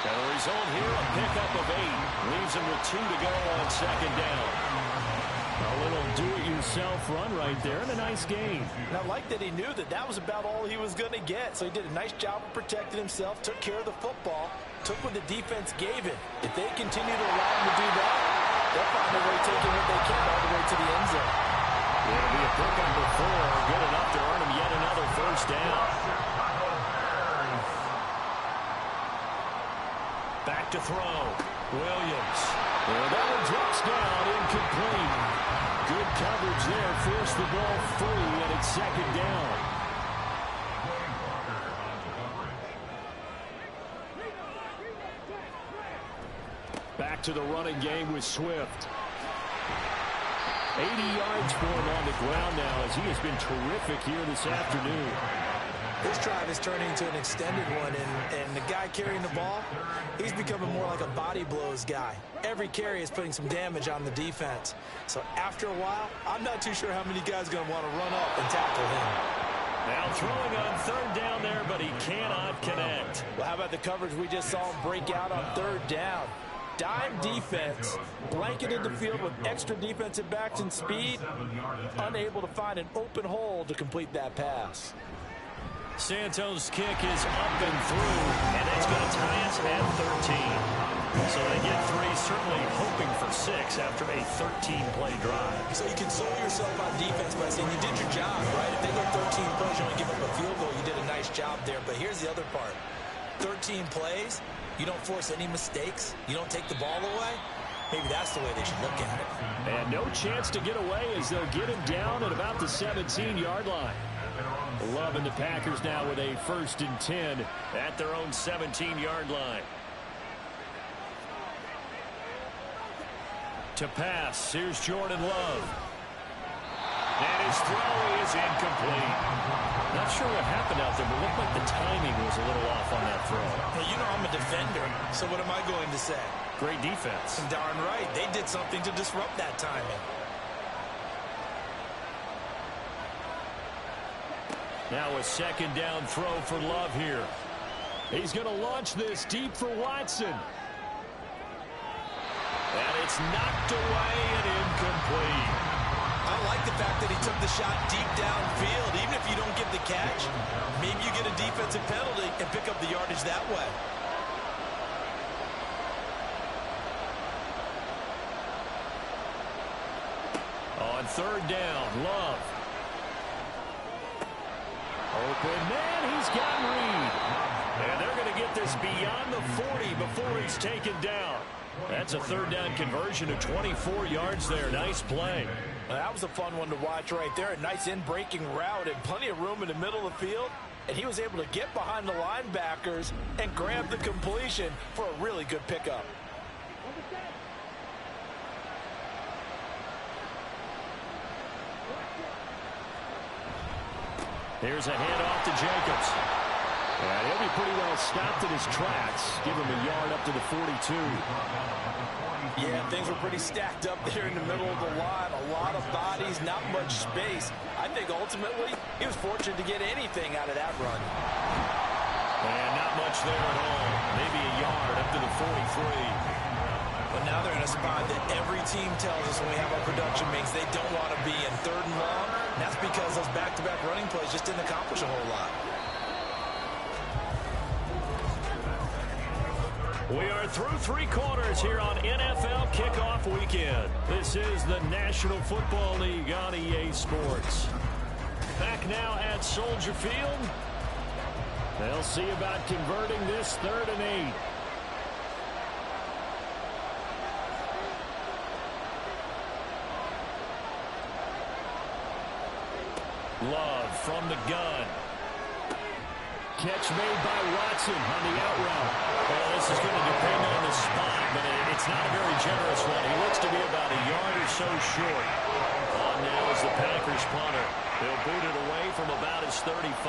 E: And the result here, a pickup of 8. Leaves him with 2 to go on 2nd down. A little do-it-yourself run right there, and a nice game.
C: And I like that he knew that that was about all he was going to get. So he did a nice job of protecting himself, took care of the football, took what the defense gave him. If they continue to allow him to do that, they'll find a way taking what they can all the way to the end zone.
E: It'll be a pickup before, good enough to earn him yet another first down. Back to throw. Williams. And that one drops down incomplete. Good coverage there. Forced the ball free, and it's second down. Back to the running game with Swift. 80 yards for him on the ground now as he has been terrific here this afternoon.
C: This drive is turning into an extended one, and the guy carrying the ball, he's becoming more like a body blows guy. Every carry is putting some damage on the defense. So after a while, I'm not too sure how many guys are going to want to run up and tackle him.
E: Now throwing on third down there, but he cannot connect.
C: Well, how about the coverage we just saw him break out on third down? Dime defense, blanketed the field with extra defensive backs and speed, unable to find an open hole to complete that pass.
E: Santos' kick is up and through, and that's going to tie us at 13. So they get three, certainly hoping for 6 after a 13-play drive.
C: So you console yourself on defense by saying you did your job, right? If they go 13 plays, you only give up a field goal, you did a nice job there. But here's the other part. 13 plays, you don't force any mistakes, you don't take the ball away. Maybe that's the way they should look at it.
E: And no chance to get away as they'll get him down at about the 17-yard line. Love and the Packers now with a 1st and 10 at their own 17-yard line. To pass, here's Jordan Love. And his throw is incomplete. Not sure what happened out there, but looked like the timing was a little off on that throw.
C: Well, you know I'm a defender, so what am I going to say?
E: Great defense.
C: Darn right. They did something to disrupt that timing.
E: Now a second down throw for Love here. He's going to launch this deep for Watson. And it's knocked away and incomplete.
C: I like the fact that he took the shot deep downfield. Even if you don't get the catch, maybe you get a defensive penalty and pick up the yardage that way.
E: On third down, Love. Open man, he's got Reed. And they're going to get this beyond the 40 before he's taken down. That's a third down conversion of 24 yards there. Nice play.
C: Well, that was a fun one to watch right there. A nice in-breaking route and plenty of room in the middle of the field. And he was able to get behind the linebackers and grab the completion for a really good pickup.
E: Here's a handoff to Jacobs. And he'll be pretty well stopped in his tracks. Give him a yard up to the 42.
C: Yeah, things were pretty stacked up there in the middle of the line. A lot of bodies, not much space. I think ultimately he was fortunate to get anything out of that run.
E: And not much there at all. Maybe a yard up to the 43.
C: But now they're in a spot that every team tells us when we have our production meetings they don't want to be in, 3rd and long. And that's because those back-to-back running plays just didn't accomplish a whole lot.
E: We are through 3 quarters here on NFL Kickoff Weekend. This is the National Football League on EA Sports. Back now at Soldier Field. They'll see about converting this 3rd and 8. Love from the gun. Catch made by Watson on the out route. Well, this is going to depend on the spot, but it's not a very generous one. He looks to be about a yard or so short. On now is the Packers punter. They'll boot it away from about his 35.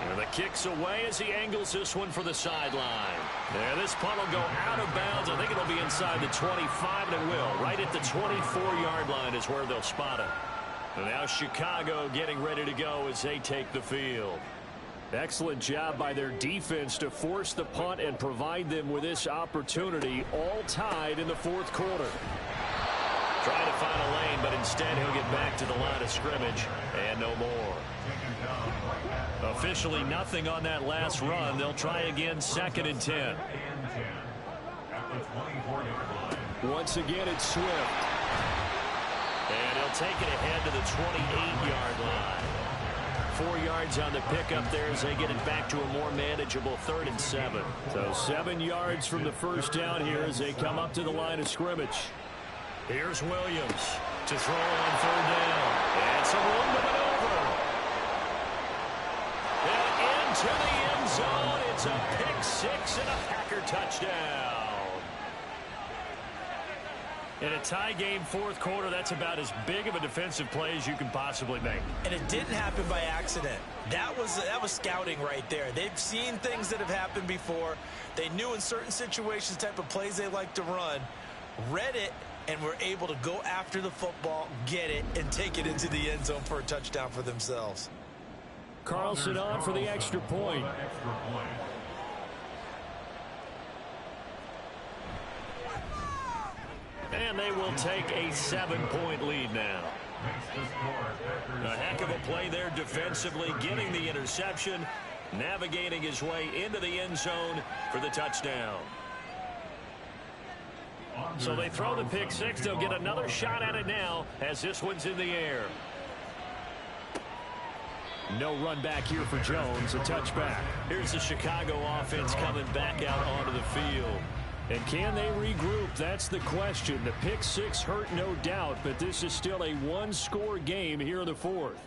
E: And the kick's away as he angles this one for the sideline. There, this punt will go out of bounds. I think it'll be inside the 25, and it will. Right at the 24-yard line is where they'll spot it. And now Chicago getting ready to go as they take the field. Excellent job by their defense to force the punt and provide them with this opportunity, all tied in the 4th quarter. Trying to find a lane, but instead he'll get back to the line of scrimmage and no more. Officially nothing on that last run. They'll try again 2nd and 10. Once again it's Swift. And he'll take it ahead to the 28-yard line. 4 yards on the pickup there as they get it back to a more manageable 3rd and 7. So 7 yards from the first down here as they come up to the line of scrimmage. Here's Williams to throw on third down. It's a room to maneuver. And into the end zone. It's a pick six and a Packer touchdown. In a tie game fourth quarter, that's about as big of a defensive play as you can possibly make.
C: And it didn't happen by accident. That was scouting right there. They've seen things that have happened before. They knew in certain situations the type of plays they like to run, read it, and were able to go after the football, get it, and take it into the end zone for a touchdown for themselves.
E: Carlson on for the extra point. And they will take a 7-point lead now. A heck of a play there defensively, getting the interception, navigating his way into the end zone for the touchdown. So they throw the pick six. They'll get another shot at it now as this one's in the air. No run back here for Jones, a touchback. Here's the Chicago offense coming back out onto the field. And can they regroup? That's the question. The pick six hurt, no doubt, but this is still a one-score game here in the fourth.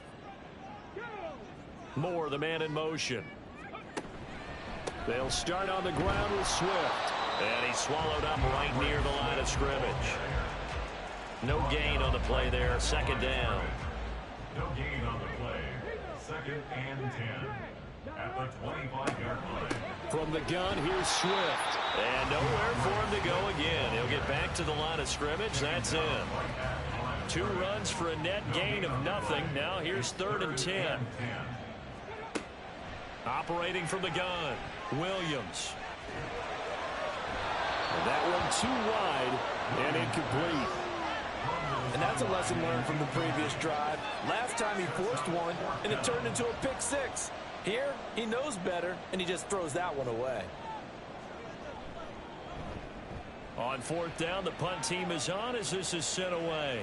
E: Moore, the man in motion. They'll start on the ground with Swift. And he's swallowed up right near the line of scrimmage. No gain on the play there. Second down.
D: No gain on the play. Second and 10 at the 25-yard line.
E: From the gun, here's Swift. And nowhere for him to go again. He'll get back to the line of scrimmage. That's in. 2 runs for a net gain of nothing. Now here's 3rd and 10. Operating from the gun, Williams. And that one too wide and incomplete.
C: And that's a lesson learned from the previous drive. Last time he forced one, and it turned into a pick six. Here, he knows better, and he just throws that one away.
E: On 4th down, the punt team is on as this is sent away.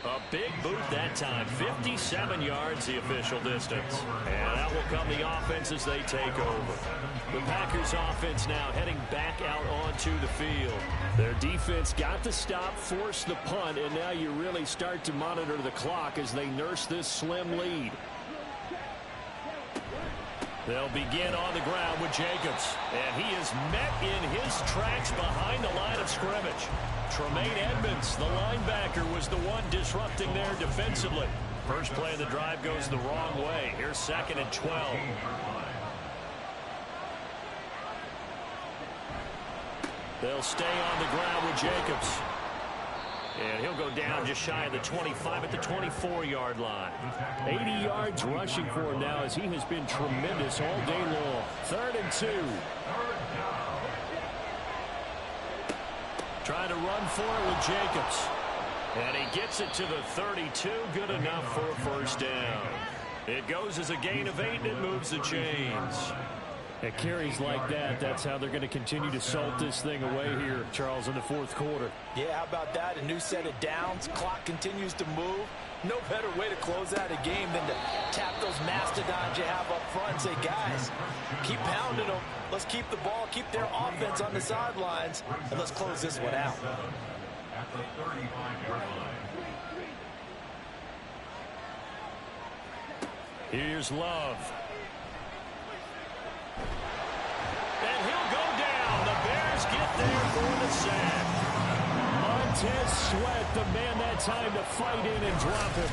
E: A big boot that time. 57 yards the official distance. And that will come the offense as they take over. The Packers offense now heading back out onto the field. Their defense got the stop, forced the punt, and now you really start to monitor the clock as they nurse this slim lead. They'll begin on the ground with Jacobs. And he is met in his tracks behind the line of scrimmage. Tremaine Edmonds, the linebacker, was the one disrupting there defensively. First play of the drive goes the wrong way. Here's 2nd and 12. They'll stay on the ground with Jacobs. And he'll go down just shy of the 25 at the 24-yard line. 80 yards rushing for him now as he has been tremendous all day long. 3rd and 2. Trying to run for it with Jacobs. And he gets it to the 32. Good enough for a first down. It goes as a gain of 8, and it moves the chains. At carries like that, that's how they're going to continue to salt this thing away here, Charles, in the fourth quarter.
C: Yeah, how about that? A new set of downs. Clock continues to move. No better way to close out a game than to tap those mastodons you have up front and say, guys, keep pounding them. Let's keep the ball, keep their offense on the sidelines, and let's close this one out.
D: At the 35-yard line.
E: Here's Love. And he'll go down. The Bears get there for the sack. Montez Sweat, the man that time to fight in and drop him.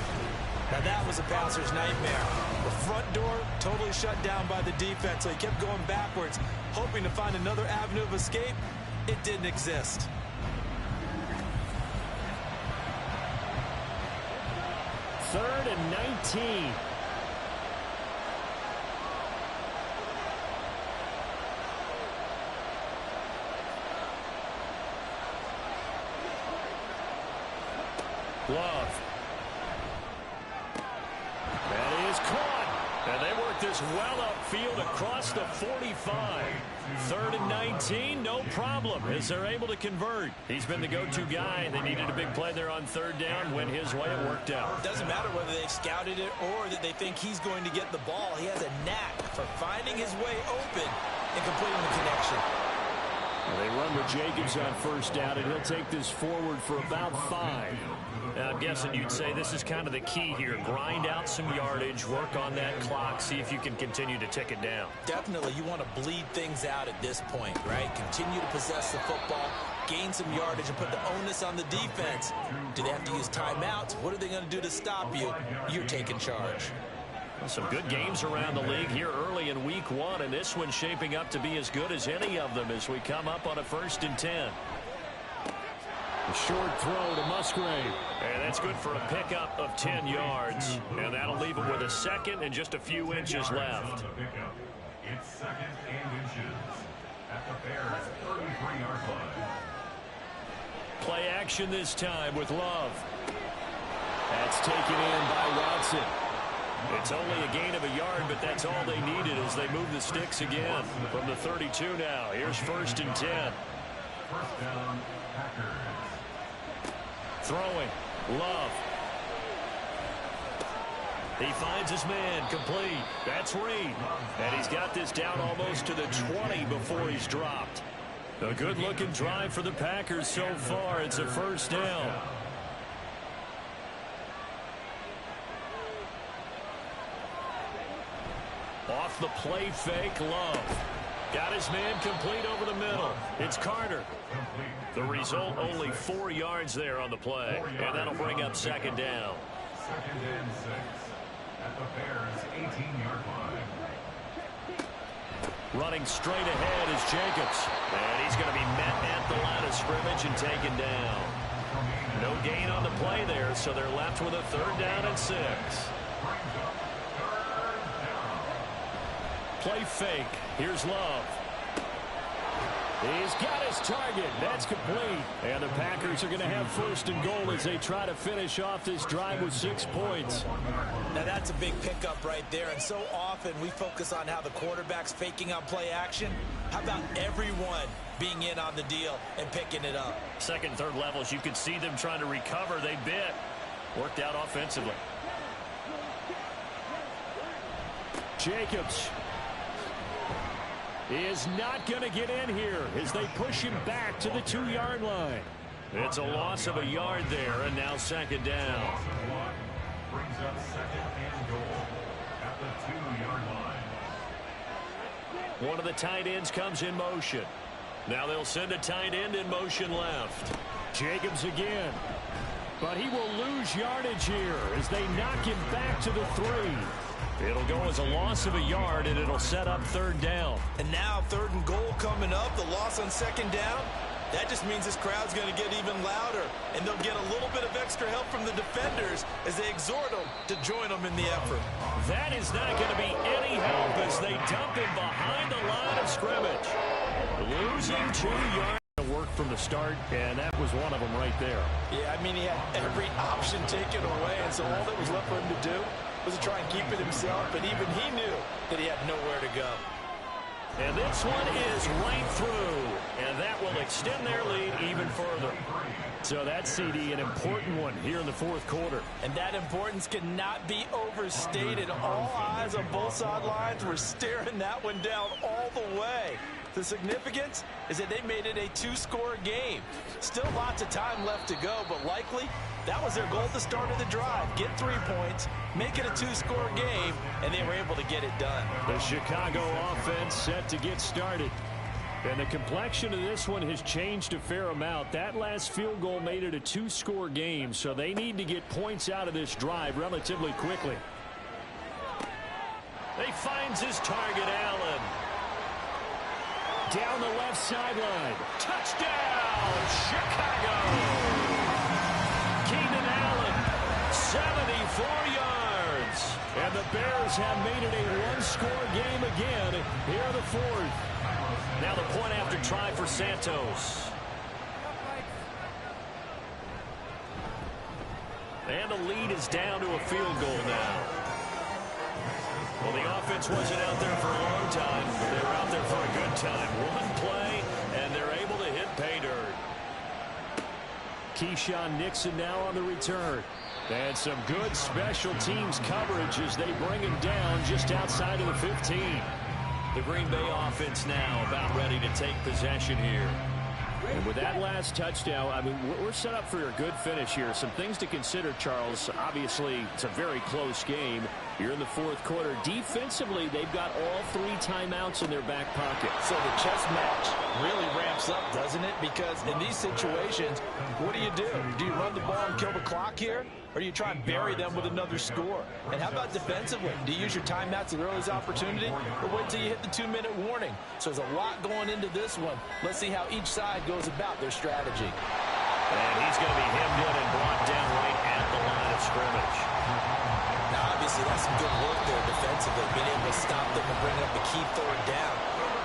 C: Now that was a passer's nightmare. The front door totally shut down by the defense, so he kept going backwards, hoping to find another avenue of escape. It didn't exist.
E: Third and 19. Love. That is caught. And they work this well upfield across the 45. 3rd and 19, no problem, as they're able to convert. He's been the go-to guy. They needed a big play there on 3rd down. Went his way, it worked out.
C: Doesn't matter whether they've scouted it or that they think he's going to get the ball. He has a knack for finding his way open and completing the connection.
E: They run with Jacobs on first down, and he'll take this forward for about 5.
B: I'm guessing you'd say this is kind of the key here. Grind out some yardage, work on that clock, see if you can continue to tick it down.
C: Definitely, you want to bleed things out at this point, right? Continue to possess the football, gain some yardage, and put the onus on the defense. Do they have to use timeouts? What are they going to do to stop you? You're taking charge.
B: Some good games around the league here early in week 1, and this one's shaping up to be as good as any of them as we come up on a 1st and 10.
E: A short throw to Musgrave.
B: And that's good for a pickup of 10 yards. And that'll leave him with a second and just a few inches left.
D: It's 2nd and inches at the Bears' 33-yard line.
E: Play action this time with Love. That's taken in by Watson.
B: It's only a gain of a yard, but that's all they needed as they move the sticks again. From the 32 now, here's 1st and 10.
D: 1st down, Packers.
B: Throwing, Love. He finds his man, complete. That's Reed. And he's got this down almost to the 20 before he's dropped. A good-looking drive for the Packers so far. It's a 1st down. Off the play fake, Love. Got his man complete over the middle. It's Carter. The result, only 4 yards there on the play. And that'll bring up 2nd down.
D: 2nd and 6 at the Bears' 18-yard line.
B: Running straight ahead is Jacobs. And he's going to be met at the line of scrimmage and taken down. No gain on the play there, so they're left with a 3rd down and 6. Play fake. Here's Love.
E: He's got his target. That's complete. And the Packers are going to have 1st and goal as they try to finish off this drive with 6 points.
C: Now that's a big pickup right there, and so often we focus on how the quarterback's faking on play action. How about everyone being in on the deal and picking it up?
B: 2nd and 3rd levels, you could see them trying to recover. They bit. Worked out offensively.
E: Jacobs is not going to get in here as they push him back to the 2-yard line.
B: It's a loss of a yard there, and now 2nd down.
D: Brings up 2nd and goal at the 2-yard line.
B: One of the tight ends comes in motion. Now they'll send a tight end in motion left.
E: Jacobs again. But he will lose yardage here as they knock him back to the 3.
B: It'll go as a loss of a yard, and it'll set up 3rd down.
C: And now 3rd and goal coming up. The loss on 2nd down. That just means this crowd's going to get even louder. And they'll get a little bit of extra help from the defenders as they exhort them to join them in the effort.
B: That is not going to be any help as they dump him behind the line of scrimmage. Losing 2 yards.
E: Work from the start, and that was one of them right there.
C: Yeah, I mean, he had every option taken away, and so all that was left for him to do was to try and keep it himself, but even he knew that he had nowhere to go.
B: And this one is right through, and that will extend their lead even further.
E: So that CD, an important one here in the 4th quarter.
C: And that importance cannot be overstated. All eyes on both sidelines were staring that one down all the way. The significance is that they made it a 2-score game. Still lots of time left to go, but likely that was their goal at the start of the drive. Get 3 points, make it a 2-score game, and they were able to get it done.
E: The Chicago offense set to get started. And the complexion of this one has changed a fair amount. That last field goal made it a 2-score game, so they need to get points out of this drive relatively quickly.
B: He finds his target, Allen.
E: Down the left sideline.
B: Touchdown, Chicago! Keenan Allen, 74 yards.
E: And the Bears have made it a 1-score game again here in the 4th.
B: Now the point after try for Santos. And the lead is down to a field goal now. Well, the offense wasn't out there for a long time. They were out there for a good time. One play, and they're able to hit pay dirt.
E: Keyshawn Nixon now on the return. And some good special teams coverage as they bring him down just outside of the 15. The Green Bay offense now about ready to take possession here. And with that last touchdown, I mean, we're set up for a good finish here. Some things to consider, Charles. Obviously, it's a very close game. You're in the fourth quarter. Defensively, they've got all 3 timeouts in their back pocket.
C: So the chess match really ramps up, doesn't it? Because in these situations, what do? Do you run the ball and kill the clock here? Or do you try and bury them with another score? And how about defensively? Do you use your timeouts at the earliest opportunity? Or wait till you hit the 2-minute warning? So there's a lot going into this one. Let's see how each side goes about their strategy.
E: And he's going to be hemmed in and brought down right at the line of scrimmage.
C: Now, obviously, that's some good work there defensively, being able to stop them and bring up a key third down.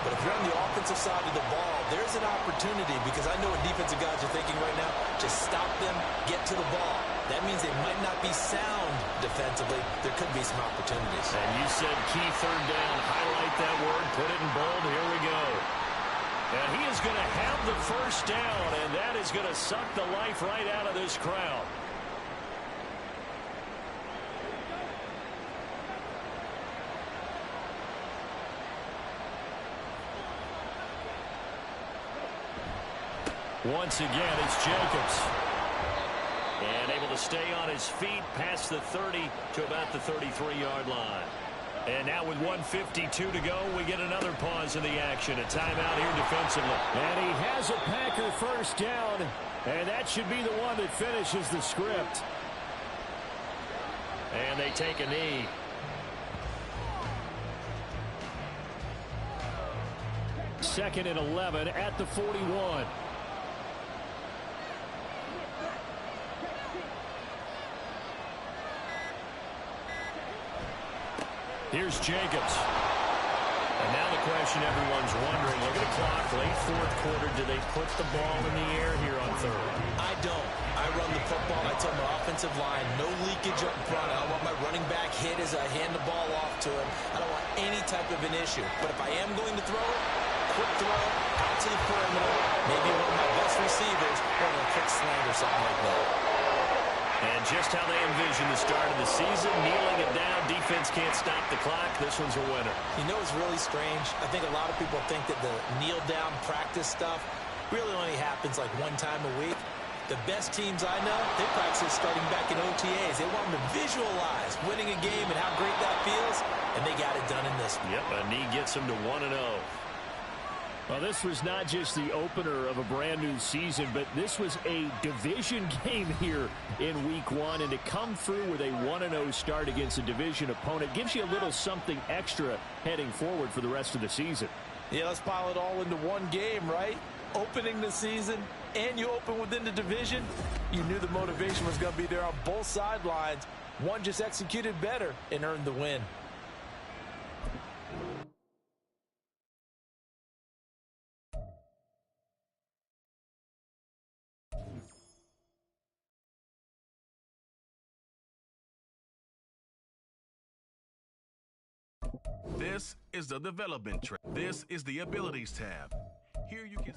C: But if you're on the offensive side of the ball, there's an opportunity, because I know what defensive guys are thinking right now. Just stop them, get to the ball. That means they might not be sound defensively. There could be some opportunities.
E: And you said key third down. Highlight that word. Put it in bold. Here we go. And he is going to have the first down, and that is going to suck the life right out of this crowd. Once again, it's Jacobs. And able to stay on his feet past the 30 to about the 33-yard line. And now with 1:52 to go, we get another pause in the action. A timeout here defensively. And he has a Packer first down. And that should be the one that finishes the script. And they take a knee. Second and 11 at the 41. Here's Jacobs. And now the question everyone's wondering, look at the clock, late fourth quarter, do they put the ball in the air here on third?
C: I don't. I run the football. I tell my offensive line, no leakage up front. I don't want my running back hit as I hand the ball off to him. I don't want any type of an issue. But if I am going to throw it, quick throw, out to the perimeter, maybe one of my best receivers, or a quick slant or something like that.
E: And just how they envision the start of the season, kneeling it down, defense can't stop the clock. This one's a winner.
C: You know, it's really strange. I think a lot of people think that the kneel-down practice stuff really only happens like one time a week. The best teams I know, they practice starting back in OTAs. They want them to visualize winning a game and how great that feels, and they got it done in this one.
E: Yep, a knee gets them to 1-0. Well, this was not just the opener of a brand-new season, but this was a division game here in Week 1. And to come through with a 1-0 start against a division opponent gives you a little something extra heading forward for the rest of the season.
C: Yeah, let's pile it all into one game, right? Opening the season, and you open within the division. You knew the motivation was going to be there on both sidelines. One just executed better and earned the win.
A: This is the development track. This is the abilities tab. Here you can...